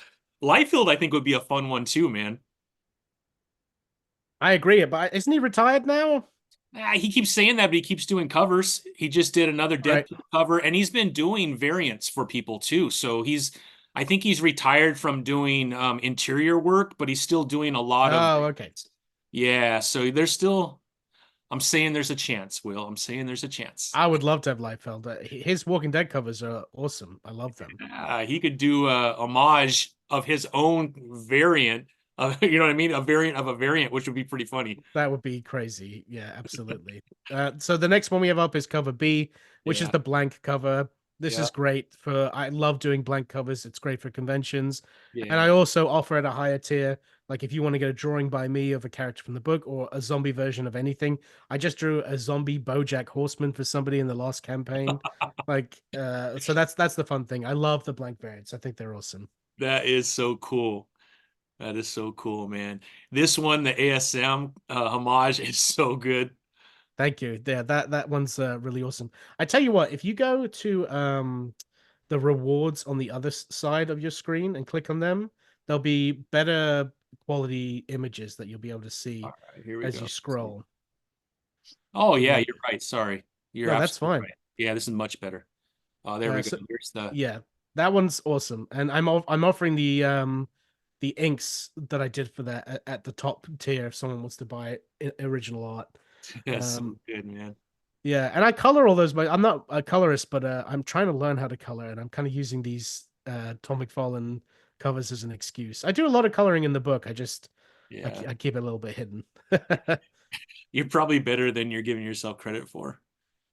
S1: Liefeld, I think, would be a fun one too, man.
S2: I agree, but isn't he retired now?
S1: He keeps saying that, but he keeps doing covers. He just did another
S2: Right.
S1: Deadpool cover, and he's been doing variants for people too. So I think he's retired from doing interior work, but he's still doing a lot of,
S2: Oh, okay.
S1: yeah. So there's still, I'm saying there's a chance, Will. I'm saying there's a chance.
S2: I would love to have Liefeld. His Walking Dead covers are awesome. I love them.
S1: He could do a homage of his own variant. You know what I mean? A variant of a variant, which would be pretty funny.
S2: That would be crazy. Yeah, absolutely. So the next one we have up is cover B, which is
S1: Yeah,
S2: the blank cover. This
S1: yeah,
S2: is great for, I love doing blank covers. It's great for conventions. And
S1: yeah.
S2: I also offer at a higher tier, like if you want to get a drawing by me of a character from the book or a zombie version of anything. I just drew a zombie BoJack Horseman for somebody in the last campaign. So that's the fun thing. I love the blank variants. I think they're awesome.
S1: That is so cool. That is so cool, man. This one, the ASM homage, is so good.
S2: Thank you. Yeah, that one's really awesome. I tell you what, if you go to the rewards on the other side of your screen and click on them, there'll be better quality images that you'll be able to see
S1: All right, here we
S2: as
S1: go.
S2: you scroll.
S1: Oh yeah,
S2: Yeah,
S1: you're right. Sorry, you're
S2: no, that's
S1: absolutely
S2: fine.
S1: right. Yeah, this is much better. Oh, there we go.
S2: So
S1: Here's the.
S2: yeah, that one's awesome, and I'm offering the inks that I did for that at the top tier if someone wants to buy original art.
S1: That's so
S2: Um,
S1: good, man.
S2: Yeah, and I color all those, but I'm not a colorist, but I'm trying to learn how to color, and I'm kind of using these Tom McFarlane covers as an excuse. I do a lot of coloring in the book.
S1: Yeah,
S2: I keep it a little bit hidden.
S1: you're probably better than you're giving yourself credit for.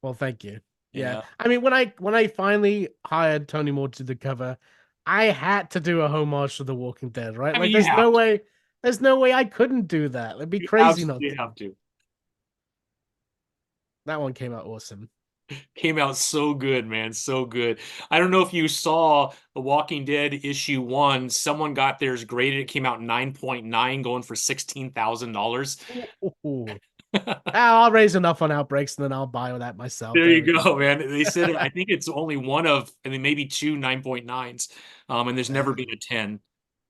S2: Well, thank you. Yeah,
S1: Yeah.
S2: I mean, when I finally hired Tony Moore to the cover, I had to do a homage to The Walking Dead, right?
S1: I mean,
S2: Like,
S1: you have to.
S2: there's no way I couldn't do that. It'd be
S1: You
S2: crazy not
S1: absolutely
S2: to.
S1: have to.
S2: That one came out awesome.
S1: Came out so good, man. So good. I don't know if you saw The Walking Dead issue 1. Someone got theirs graded. It came out 9.9, going for $16,000.
S2: Ooh. I'll raise enough on Outbreaks, and then I'll buy that myself.
S1: There
S2: There
S1: you
S2: we go.
S1: go, man. They said I think it's only one of, and then maybe two 9.9s. And there's never
S2: Uh,
S1: been a 10.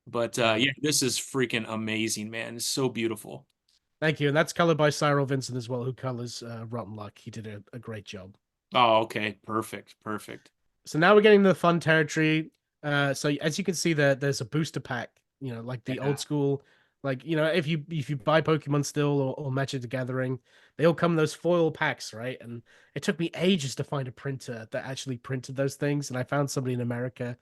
S1: But
S2: right.
S1: yeah, this is freaking amazing, man. It's so beautiful.
S2: Thank you. And that's colored by Cyril Vincent as well, who colors Rotten Luck. He did a great job.
S1: Oh, okay. Perfect. Perfect.
S2: So now we're getting to the fun territory. So as you can see, there's a booster pack. Like the
S1: Yeah.
S2: old school, like if you buy Pokemon still or Magic the Gathering, they all come in those foil packs, right? And it took me ages to find a printer that actually printed those things, and I found somebody in America,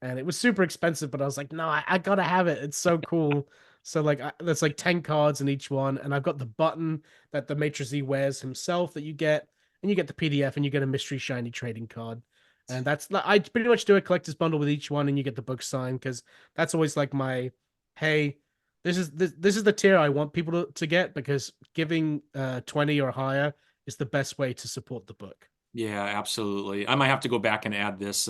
S2: and it was super expensive, but I was like, no, I gotta have it. It's so cool. So like, there's like 10 cards in each one, and I've got the button that the Maitre Z wears himself that you get, and you get the PDF, and you get a mystery shiny trading card. And that's I pretty much do a collector's bundle with each one, and you get the book signed because that's always like my, hey, this is the tier I want people to get because giving 20 or higher is the best way to support the book.
S1: Yeah, absolutely. I might have to go back and add this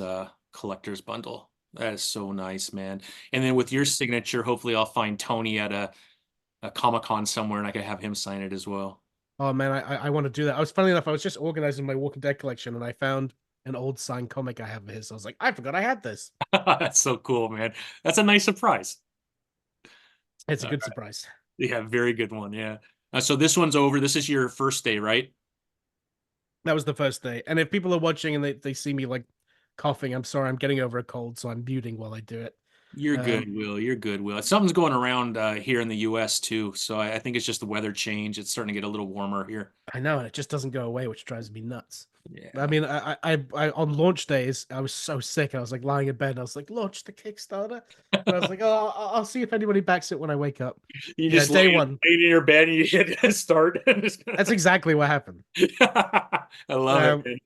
S1: collector's bundle. That is so nice, man. And then with your signature, hopefully I'll find Tony at a Comic-Con somewhere and I can have him sign it as well.
S2: Oh man, I want to do that. I was funny enough, I was just organizing my Walking Dead collection and I found an old signed comic I have of his. I was like, I forgot I had this.
S1: That's so cool, man. That's a nice surprise.
S2: It's a
S1: Uh,
S2: good surprise.
S1: yeah, very good one. Yeah. So this one's over. This is your first day, right?
S2: That was the first day. And if people are watching and they see me like coughing, I'm sorry, I'm getting over a cold, so I'm muting while I do it.
S1: You're good, Will. You're good, Will. Something's going around here in the U.S. too, so I think it's just the weather change. It's starting to get a little warmer here.
S2: I know, and it just doesn't go away, which drives me nuts. I
S1: Yeah.
S2: mean, I on launch days, I was so sick. I was like lying in bed. And I was like, launch the Kickstarter, and I was like, oh, I'll see if anybody backs it when I wake up.
S1: You
S2: Yeah,
S1: just
S2: day one.
S1: lay in your bed and you hit start.
S2: That's exactly what happened.
S1: I love it,
S2: Um,
S1: man.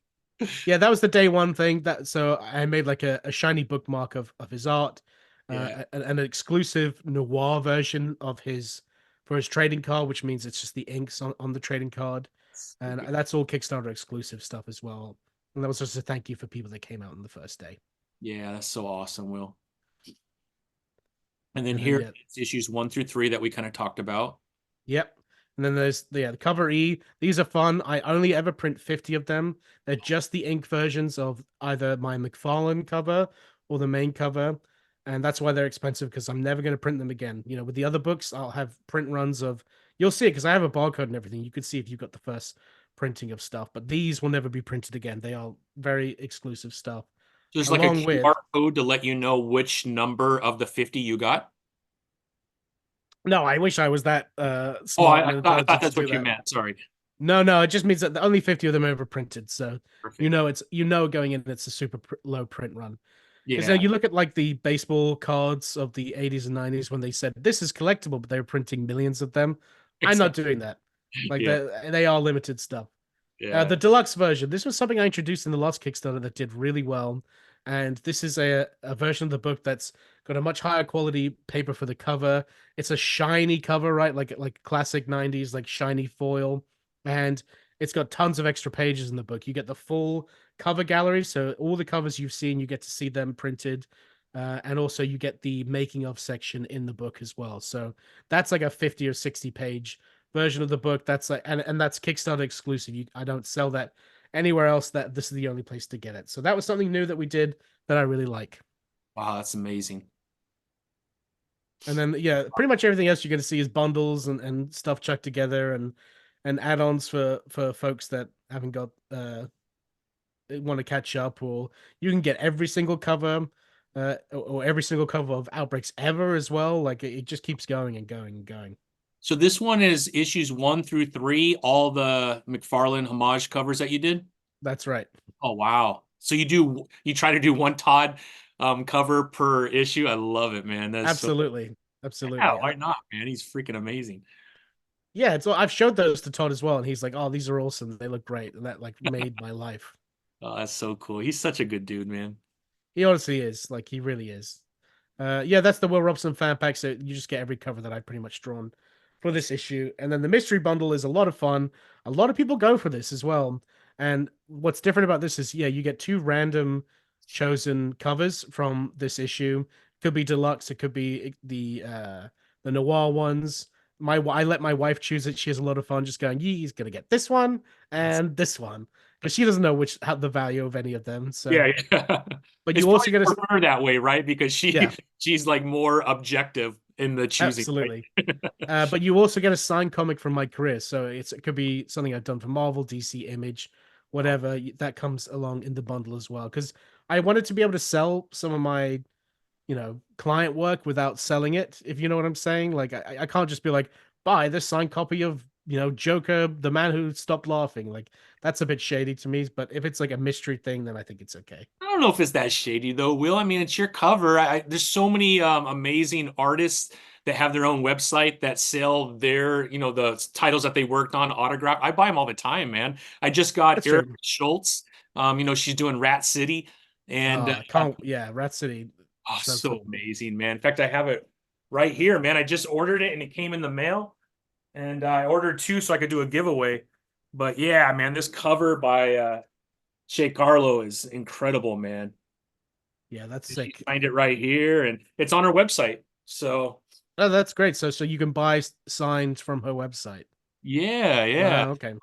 S2: yeah, that was the day one thing. That so I made like a shiny bookmark of his art,
S1: Yeah.
S2: an exclusive noir version of his for his trading card, which means it's just the inks on the trading card, and that's all Kickstarter exclusive stuff as well. And that was just a thank you for people that came out on the first day.
S1: Yeah, that's so awesome, Will. And then
S2: And then
S1: here
S2: yeah,
S1: it's issues 1 through 3 that we kind of talked about.
S2: yep. And then there's the cover E. These are fun. I only ever print 50 of them. They're just the ink versions of either my McFarlane cover or the main cover. And that's why they're expensive because I'm never going to print them again. With the other books, I'll have print runs of, you'll see it because I have a barcode and everything. You could see if you got the first printing of stuff, but these will never be printed again. They are very exclusive stuff.
S1: So there's like a
S2: Along with,
S1: QR code to let you know which number of the 50 you got.
S2: no, I wish I was that
S1: Oh,
S2: smart and
S1: I thought
S2: intelligent to
S1: that's
S2: do
S1: what you
S2: that.
S1: meant. Sorry.
S2: No, it just means that only 50 of them are ever printed. So
S1: Perfect.
S2: it's going in, it's a super low print run. Because
S1: Yeah,
S2: you look at like the baseball cards of the 80s and 90s when they said this is collectible, but they were printing millions of them. I'm not
S1: exactly.
S2: doing that. Like
S1: Yeah,
S2: they are limited stuff.
S1: yeah.
S2: The deluxe version. This was something I introduced in the last Kickstarter that did really well, and this is a version of the book that's got a much higher quality paper for the cover. It's a shiny cover, right? Like classic 90s, like shiny foil, and it's got tons of extra pages in the book. You get the full cover gallery, so all the covers you've seen, you get to see them printed. And also you get the making of section in the book as well. So that's like a 50 or 60 page version of the book. That's like, and that's Kickstarter exclusive. I don't sell that anywhere else. That this is the only place to get it. So that was something new that we did that I really like.
S1: Wow, that's amazing.
S2: And then yeah, pretty much everything else you're going to see is bundles and stuff chucked together and add-ons for folks that haven't got want to catch up, or you can get every single cover or every single cover of Outbreaks ever as well. Like it just keeps going and going and going.
S1: So this one is issues 1 through 3, all the McFarlane homage covers that you did.
S2: That's right.
S1: Oh wow! So you try to do one Todd cover per issue. I love it, man. That's so
S2: Absolutely.
S1: yeah.
S2: Absolutely.
S1: Why not, man? He's freaking amazing.
S2: Yeah, it's I've showed those to Todd as well, and he's like, "Oh, these are awesome. They look great," and that like made my life.
S1: Oh, that's so cool. He's such a good dude, man.
S2: He honestly is. Like he really is. Yeah, that's the Will Robson fan pack. So you just get every cover that I've pretty much drawn for this issue, and then the mystery bundle is a lot of fun. A lot of people go for this as well. And what's different about this is, yeah, you get two random chosen covers from this issue. Could be deluxe. It could be the noir ones. I let my wife choose it. She has a lot of fun just going, he's gonna get this one
S1: That's,
S2: and this one because she doesn't know how the value of any of them. So,
S1: yeah, yeah.
S2: but
S1: It's
S2: you also
S1: probably
S2: get
S1: for
S2: a
S1: her that way, right? Because
S2: yeah,
S1: she's like more objective in the choosing,
S2: absolutely.
S1: right?
S2: But you also get a signed comic from my career, so it could be something I've done for Marvel, DC, Image, whatever that comes along in the bundle as well. Because I wanted to be able to sell some of my, client work without selling it, if you know what I'm saying. Like I can't just be like, buy this signed copy of, Joker, the man who stopped laughing. Like that's a bit shady to me. But if it's like a mystery thing, then I think it's okay.
S1: I don't know if it's that shady though, Will. I mean, it's your cover. There's so many amazing artists that have their own website that sell their, the titles that they worked on autograph. I buy them all the time, man. I just got
S2: That's
S1: Eric
S2: true.
S1: Schultz. She's doing Rat City, and
S2: I can't. Yeah, Rat City,
S1: oh,
S2: so
S1: so
S2: cool.
S1: amazing, man. In fact, I have it right here, man. I just ordered it and it came in the mail, and I ordered two so I could do a giveaway. But yeah, man, this cover by Shea Carlo is incredible, man.
S2: Yeah, that's
S1: She
S2: sick.
S1: signed it right here, and it's on her website. So
S2: Oh, that's great. So you can buy signs from her website.
S1: yeah, yeah.
S2: Wow. Okay.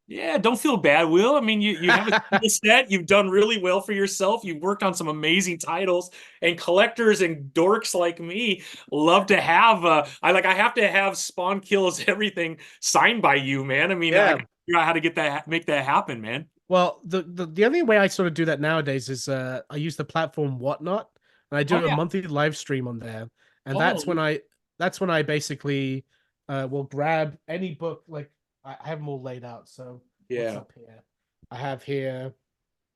S1: Yeah, don't feel bad, Will. I mean, you have a skill set. You've done really well for yourself. You've worked on some amazing titles, and collectors and dorks like me love to have. I have to have Spawn Kills everything signed by you, man. I mean, I
S2: Yeah.
S1: gotta figure out how to make that happen, man.
S2: Well, the only way I sort of do that nowadays is I use the platform Whatnot, and I
S1: Oh
S2: do a
S1: yeah.
S2: monthly live stream on there, and
S1: Oh
S2: that's when I basically will grab any book. Like I have them all laid out. So what's
S1: yeah,
S2: up here? I have here.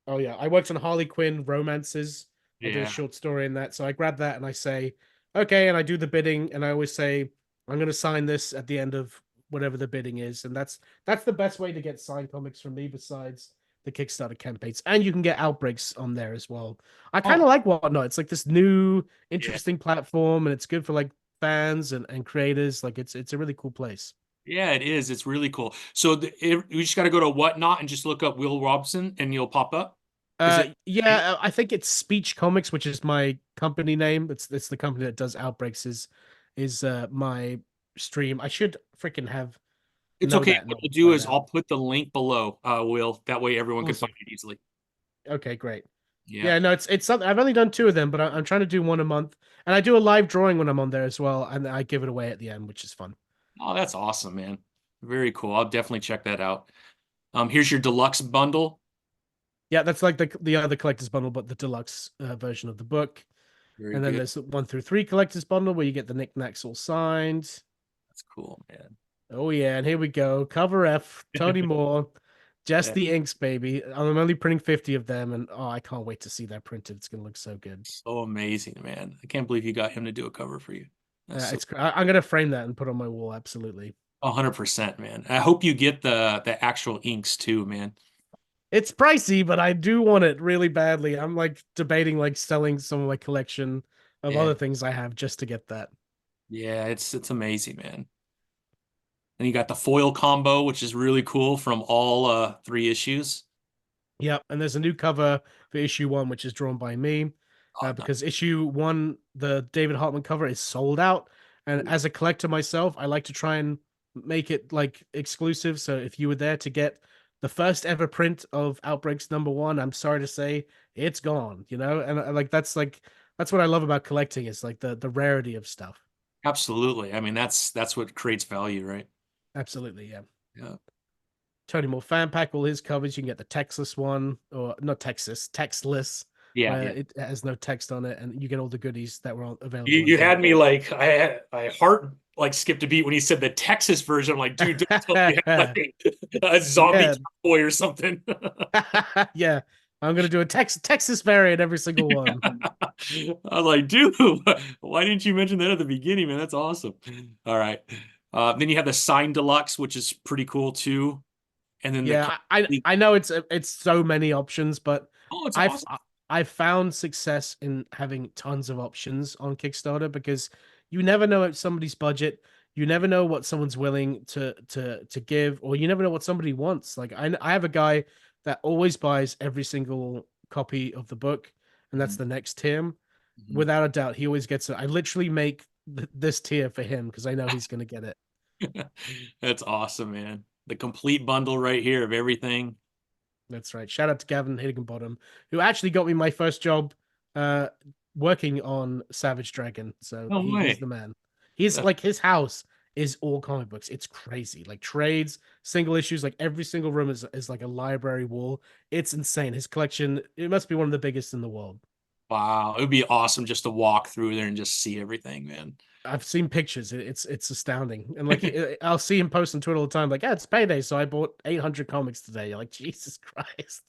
S2: Oh yeah, I worked on Harley Quinn romances. I did a
S1: yeah.
S2: short story in that, so I grab that and I say, okay, and I do the bidding, and I always say I'm going to sign this at the end of whatever the bidding is, and that's the best way to get signed comics from me besides the Kickstarter campaigns, and you can get Outbreaks on there as well. I kind
S1: Oh
S2: of like Whatnot. It's like this new,
S1: yeah.
S2: interesting platform, and it's good for like fans and creators. Like it's a really cool place.
S1: Yeah, it is. It's really cool. So you just got to go to Whatnot and just look up Will Robson, and you'll pop up. Is it?
S2: Yeah, I think it's Speech Comics, which is my company name. It's the company that does Outbreaks is my stream. I should freaking have
S1: It's
S2: know
S1: okay.
S2: that
S1: What
S2: not
S1: we'll do
S2: by
S1: is
S2: now.
S1: I'll put the link below, Will. That way everyone can find
S2: Awesome.
S1: it easily.
S2: Okay, great.
S1: Yeah.
S2: Yeah, no, it's something. I've only done two of them, but I'm trying to do one a month, and I do a live drawing when I'm on there as well, and I give it away at the end, which is fun.
S1: Oh, that's awesome, man. Very cool. I'll definitely check that out. Here's your deluxe bundle.
S2: Yeah, that's like the other collector's bundle, but the deluxe version of the book.
S1: Very
S2: And then
S1: good.
S2: there's 1 through 3 collector's bundle where you get the knickknacks all signed.
S1: That's cool, man.
S2: Oh yeah, and here we go. Cover F, Tony Moore, just
S1: Yeah,
S2: the inks, baby. I'm only printing 50 of them, and oh, I can't wait to see that printed. It's gonna look so good.
S1: so amazing, man. I can't believe you got him to do a cover for you. That's so
S2: I'm gonna frame that and put on my wall. Absolutely.
S1: 100%, man. I hope you get the actual inks too, man.
S2: It's pricey, but I do want it really badly. I'm like debating like selling some of my collection of
S1: Yeah.
S2: other things I have just to get that.
S1: Yeah, it's amazing, man. And you got the foil combo, which is really cool from all three issues.
S2: Yep, and there's a new cover for issue 1, which is drawn by me,
S1: Oh,
S2: because issue 1, the David Hartman cover, is sold out. And
S1: nice.
S2: as a collector myself, I like to try and make it like exclusive. So if you were there to get the first ever print of Outbreaks #1, I'm sorry to say it's gone. And that's what I love about collecting is like the rarity of stuff.
S1: Absolutely. I mean, that's what creates value, right?
S2: Absolutely, yeah.
S1: Yeah.
S2: Tony Moore fan pack, all his covers. You can get the Texas one, or not Texas, textless,
S1: Yeah,
S2: where
S1: yeah.
S2: it has no text on it, and you get all the goodies that were
S1: You
S2: available on
S1: you
S2: here.
S1: had me like I heart like skipped a beat when he said the Texas version. I'm like, dude, don't tell me you had like a zombie
S2: Yeah,
S1: boy or something.
S2: yeah. I'm gonna do a Texas variant every single one.
S1: I was like, dude, why didn't you mention that at the beginning, man? That's awesome. All right. Then you have the sign deluxe, which is pretty cool too. And then the
S2: Yeah, I know it's so many options, but
S1: oh, it's
S2: I've
S1: awesome.
S2: I've found success in having tons of options on Kickstarter because you never know somebody's budget, you never know what someone's willing to give, or you never know what somebody wants. Like I have a guy that always buys every single copy of the book, and that's
S1: Mhm,
S2: the next tier.
S1: mhm.
S2: Without a doubt, he always gets it. I literally make this tier for him because I know he's gonna get it.
S1: That's awesome, man. The complete bundle right here of everything.
S2: That's right. Shout out to Gavin Higginbottom, who actually got me my first job uh working on Savage Dragon. So
S1: No
S2: he's the
S1: way.
S2: man. He's
S1: That's
S2: like his house is all comic books. It's crazy. Like trades, single issues, like every single room is like a library wall. It's insane. His collection, it must be one of the biggest in the world.
S1: Wow, it would be awesome just to walk through there and just see everything, man.
S2: I've seen pictures. It's astounding. And like I'll see him post on Twitter all the time, like, yeah, it's payday, so I bought 800 comics today. You're like, Jesus Christ.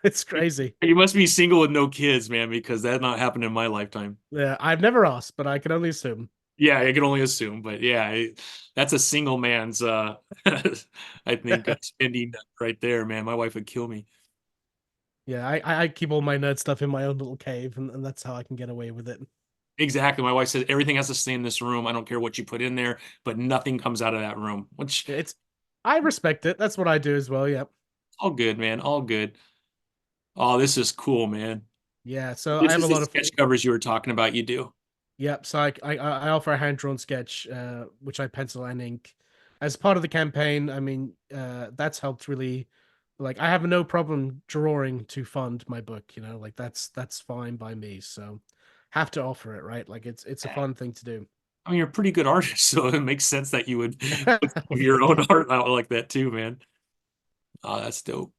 S2: It's crazy.
S1: You must be single with no kids, man, because that not happened in my lifetime.
S2: Yeah, I've never asked, but I can only assume.
S1: Yeah, I can only assume, but yeah, that's a single man's I think spending right there, man. My wife would kill me.
S2: Yeah, I keep all my nerd stuff in my own little cave, and that's how I can get away with it.
S1: Exactly. My wife says everything has to stay in this room. I don't care what you put in there, but nothing comes out of that room, which
S2: It's I respect it. That's what I do as well. Yeah.
S1: all good, man. All good. Oh, this is cool, man.
S2: Yeah. So I
S1: This
S2: have a
S1: is the
S2: lot of
S1: sketch covers you were talking about. You do.
S2: yep. So I offer a hand drawn sketch, which I pencil and ink as part of the campaign. I mean, that's helped really. Like I have no problem drawing to fund my book. You know, like that's fine by me. So have to offer it, right? Like it's a fun thing to do.
S1: I mean, you're a pretty good artist, so it makes sense that you would put some of your own art out like that too, man. Oh, that's dope.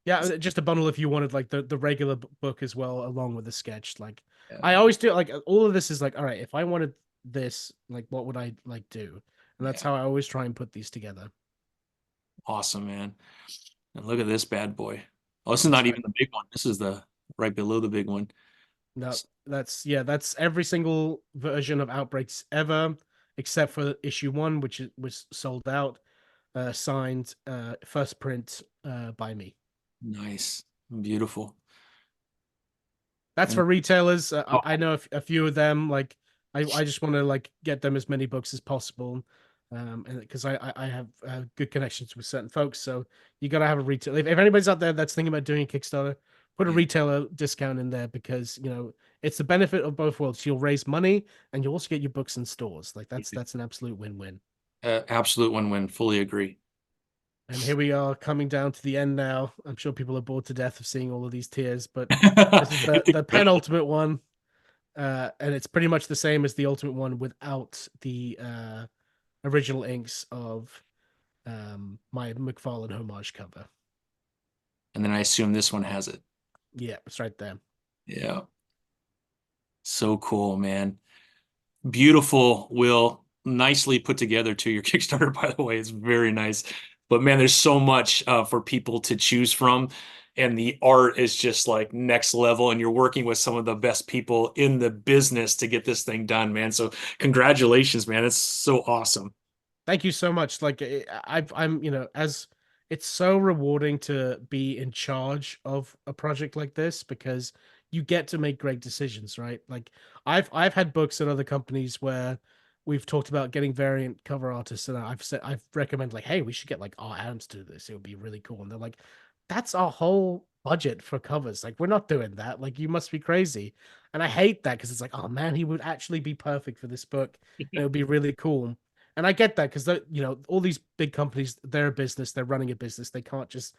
S2: Yeah, just a bundle if you wanted like the regular book as well, along with the sketch. Like I
S1: Yeah,
S2: always do. Like all of this is like, all right, if I wanted this, like what would I like do? And that's
S1: yeah.
S2: how I always try and put these together.
S1: Awesome, man. And look at this bad boy. Oh, this is
S2: That's
S1: not
S2: right.
S1: even the big one. This is the right below the big one.
S2: No, that's yeah, that's every single version of Outbreaks ever, except for issue one, which was sold out, signed, first print, by me.
S1: Nice. Beautiful.
S2: That's
S1: And
S2: for retailers. I
S1: oh,
S2: know a few of them. Like I just want to like get them as many books as possible, and because I have good connections with certain folks. So you got to have a retail. If anybody's out there that's thinking about doing a Kickstarter, put a
S1: yeah,
S2: retailer discount in there because it's the benefit of both worlds. You'll raise money and you'll also get your books in stores. Like
S1: yeah.
S2: that's an absolute win-win.
S1: Absolute win-win. Fully agree.
S2: And here we are coming down to the end now. I'm sure people are bored to death of seeing all of these tiers, but this is the penultimate one. And it's pretty much the same as the ultimate one without the original inks of my McFarlane homage cover.
S1: And then I assume this one has it.
S2: Yeah, it's right there.
S1: Yeah. So cool, man. Beautiful, Will. Nicely put together to your Kickstarter, by the way. It's very nice. But man, there's so much for people to choose from. And the art is just like next level. And you're working with some of the best people in the business to get this thing done, man. So congratulations, man. It's so awesome.
S2: Thank you so much. Like I'm, as it's so rewarding to be in charge of a project like this because you get to make great decisions, right? Like I've had books at other companies where we've talked about getting variant cover artists, and I've recommended like, hey, we should get like R. Adams to do this. It would be really cool. And they're like, that's our whole budget for covers. Like, we're not doing that. Like, you must be crazy. And I hate that because it's like, oh man, he would actually be perfect for this book, and it would be really cool. And I get that because all these big companies, they're a business, they're running a business. They can't just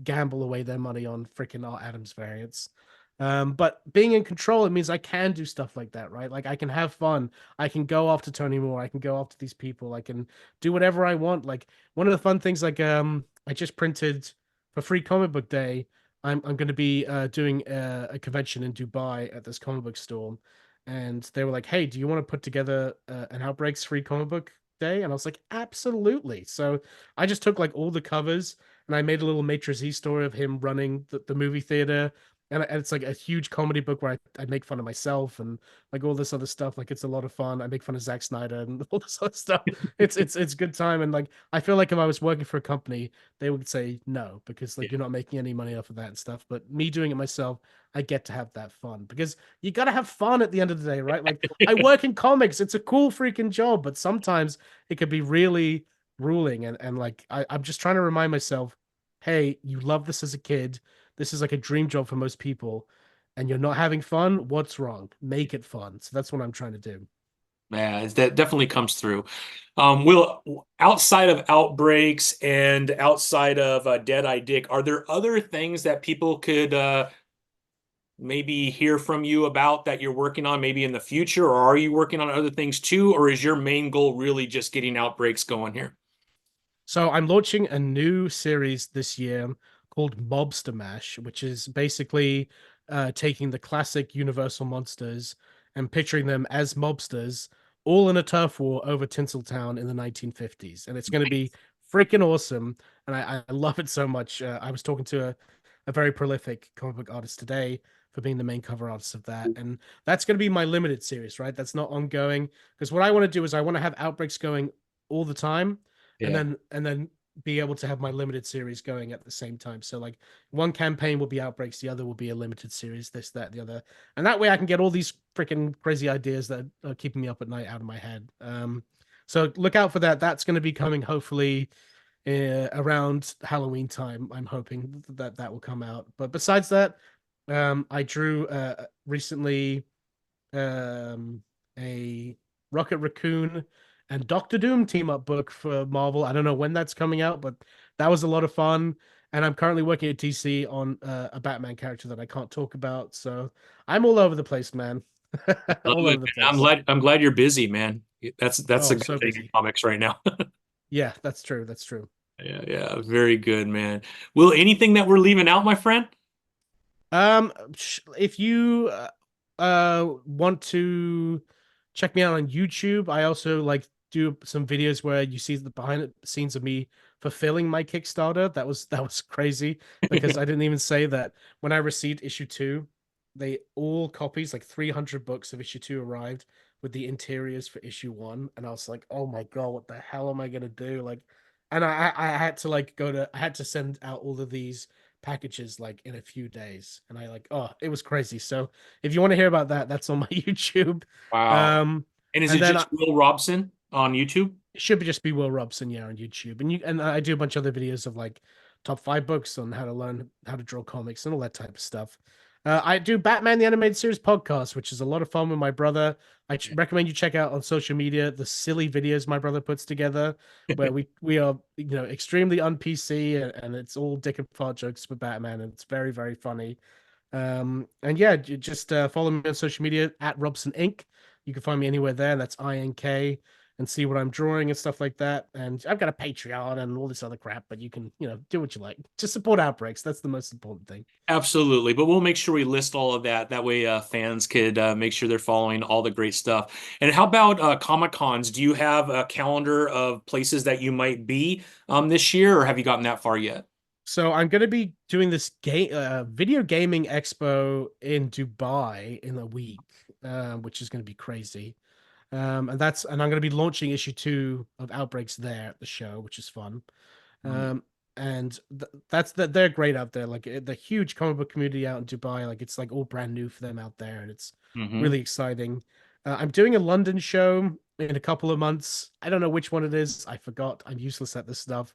S2: gamble away their money on freaking Art Adams variants. But being in control, it means I can do stuff like that, right? Like I can have fun. I can go after Tony Moore. I can go after these people. I can do whatever I want. Like one of the fun things, like I just printed for Free Comic Book Day. I'm going to be doing a convention in Dubai at this comic book store, and they were like, "Hey, do you want to put together an Outbreaks Free Comic Book Day?" And I was like, "Absolutely!" So I just took like all the covers and I made a little Maitre Z story of him running the movie theater. And it's like a huge comedy book where I make fun of myself and like all this other stuff. Like it's a lot of fun. I make fun of Zack Snyder and all this other stuff. It's good time. And like I feel like if I was working for a company, they would say no because
S1: Yeah.
S2: like you're not making any money off of that and stuff. But me doing it myself, I get to have that fun because you got to have fun at the end of the day, right? Like I work in comics. It's a cool freaking job, but sometimes it could be really grueling. And like I'm just trying to remind myself, hey, you love this as a kid. This is like a dream job for most people, and you're not having fun. What's wrong? Make it fun. So that's what I'm trying to do.
S1: Yeah, that definitely comes through. Will, outside of Outbreaks and outside of Dead Eye Dick, are there other things that people could maybe hear from you about that you're working on maybe in the future, or are you working on other things too, or is your main goal really just getting Outbreaks going here?
S2: So I'm launching a new series this year called Mobster Mash, which is basically taking the classic Universal monsters and picturing them as mobsters, all in a turf war over Tinseltown in the 1950s. And it's going to be freaking awesome. And I love it so much. I was talking to a very prolific comic book artist today for being the main cover artist of that. And that's going to be my limited series, right? That's not ongoing. Because what I want to do is I want to have Outbreaks going all the time and
S1: Yeah.
S2: then be able to have my limited series going at the same time. So like one campaign will be Outbreaks, the other will be a limited series, this, that, the other. And that way I can get all these freaking crazy ideas that are keeping me up at night out of my head. So look out for that. That's going to be coming hopefully around Halloween time. I'm hoping that that will come out. But besides that, I drew recently a Rocket Raccoon and Doctor Doom team up book for Marvel. I don't know when that's coming out, but that was a lot of fun. And I'm currently working at DC on a Batman character that I can't talk about. So I'm all over the place, man.
S1: Love
S2: All
S1: it,
S2: over the
S1: man.
S2: place.
S1: I'm glad you're busy, man. That's a
S2: Oh,
S1: good
S2: so
S1: thing in
S2: busy.
S1: comics right now.
S2: Yeah, that's true. That's true.
S1: Yeah, yeah, very good, man. Will anything that we're leaving out, my friend?
S2: If you want to check me out on YouTube, I also like do some videos where you see the behind the scenes of me fulfilling my Kickstarter. That was crazy because I didn't even say that when I received issue two, they all copies like 300 books of issue two arrived with the interiors for issue one, and I was like, oh my God, what the hell am I gonna do? Like, and I had to like I had to send out all of these packages like in a few days, and I like, oh, it was crazy. So if you want to hear about that, that's on my YouTube.
S1: Wow.
S2: um
S1: And is
S2: and
S1: it
S2: then
S1: just Will Robson on YouTube?
S2: it should be just be Will Robson, yeah, on YouTube. And I do a bunch of other videos of like top 5 books on how to learn how to draw comics and all that type of stuff. I do Batman the Animated Series podcast, which is a lot of fun with my brother. Recommend you check out on social media the silly videos my brother puts together, where we are extremely un PC, and it's all dick and fart jokes for Batman, and it's very very funny. And yeah, just follow me on social media at Robson Inc. You can find me anywhere there. That's INK, and see what I'm drawing and stuff like that. And I've got a Patreon and all this other crap, but you can, do what you like. Just support Outbreaks. That's the most important thing.
S1: Absolutely. But we'll make sure we list all of that. That way, fans could make sure they're following all the great stuff. And how about Comic Cons? Do you have a calendar of places that you might be this year, or have you gotten that far yet?
S2: So I'm going to be doing this video gaming expo in Dubai in a week, which is going to be crazy. And I'm going to be launching issue two of Outbreaks there at the show, which is fun. Um, and they're great out there. Like the huge comic book community out in Dubai, like it's like all brand new for them out there, and it's
S1: Mm-hmm.
S2: really exciting. I'm doing a London show in a couple of months. I don't know which one it is. I forgot. I'm useless at this stuff.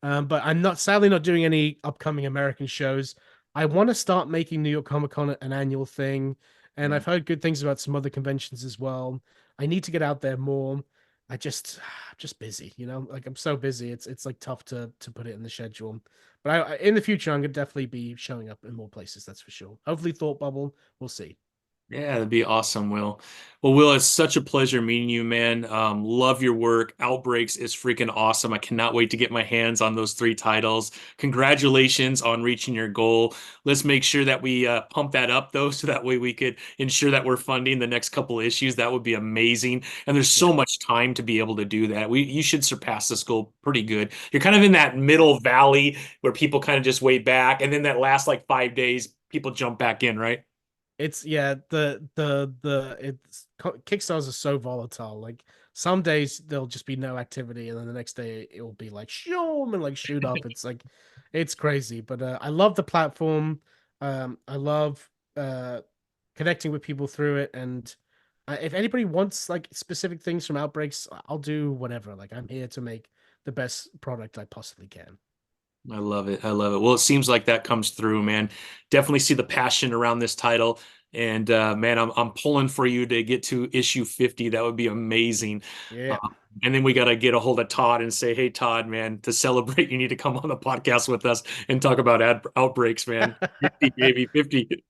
S2: But I'm not sadly not doing any upcoming American shows. I want to start making New York Comic Con an annual thing, and
S1: Yeah.
S2: I've heard good things about some other conventions as well. I need to get out there more. I'm just busy, like I'm so busy. It's like tough to put it in the schedule. But in the future, I'm gonna definitely be showing up in more places. That's for sure. Hopefully, Thought Bubble. We'll see.
S1: Yeah, that'd be awesome, Will. Well, Will, it's such a pleasure meeting you, man. Love your work. Outbreaks is freaking awesome. I cannot wait to get my hands on those 3 titles. Congratulations on reaching your goal. Let's make sure that we pump that up, though, so that way we could ensure that we're funding the next couple issues. That would be amazing. And there's so
S2: Yeah.
S1: much time to be able to do that. You should surpass this goal pretty good. You're kind of in that middle valley where people kind of just wait back, and then that last like 5 days, people jump back in, right?
S2: It's yeah, Kickstarters are so volatile. Like some days there'll just be no activity, and then the next day it will be like shoom and like shoot up. It's like it's crazy. But I love the platform. I love connecting with people through it. And if anybody wants like specific things from Outbreaks, I'll do whatever. Like I'm here to make the best product I possibly can.
S1: I love it. I love it. Well, it seems like that comes through, man. Definitely see the passion around this title. And man, I'm pulling for you to get to issue 50. That would be amazing.
S2: Yeah.
S1: And then we got to get a hold of Todd and say, hey, Todd, man, to celebrate, you need to come on the podcast with us and talk about outbreaks, man. 50, baby, 50.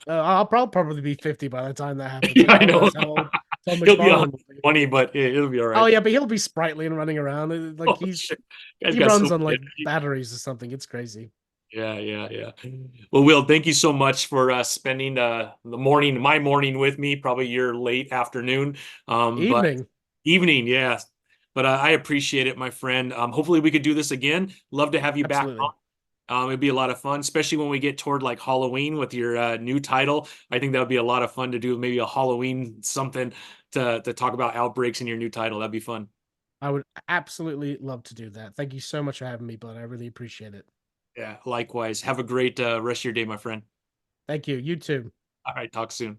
S2: I'll probably be 50 by the time that happens.
S1: Yeah,
S2: I
S1: I
S2: don't
S1: know.
S2: realize how old Tom
S1: He'll be
S2: McFarlane will be.
S1: 120, but it'll be all
S2: Oh
S1: right.
S2: yeah, but he'll be sprightly and running around. Like
S1: Oh, shit. Guy's
S2: he
S1: got so
S2: runs on
S1: much
S2: like
S1: energy.
S2: batteries or something. It's crazy.
S1: Yeah, yeah, yeah. Well, Will, thank you so much for spending my morning with me, probably your late afternoon. But
S2: Evening.
S1: evening, yeah. But I appreciate it, my friend. Hopefully we could do this again. Love to have you back on.
S2: Absolutely.
S1: It'd be a lot of fun, especially when we get toward like Halloween with your new title. I think that would be a lot of fun to do maybe a Halloween something to talk about outbreaks in your new title. That'd be fun.
S2: I would absolutely love to do that. Thank you so much for having me, bud. I really appreciate it.
S1: Yeah, likewise. Have a great rest of your day, my friend.
S2: Thank you. You too.
S1: All right, talk soon.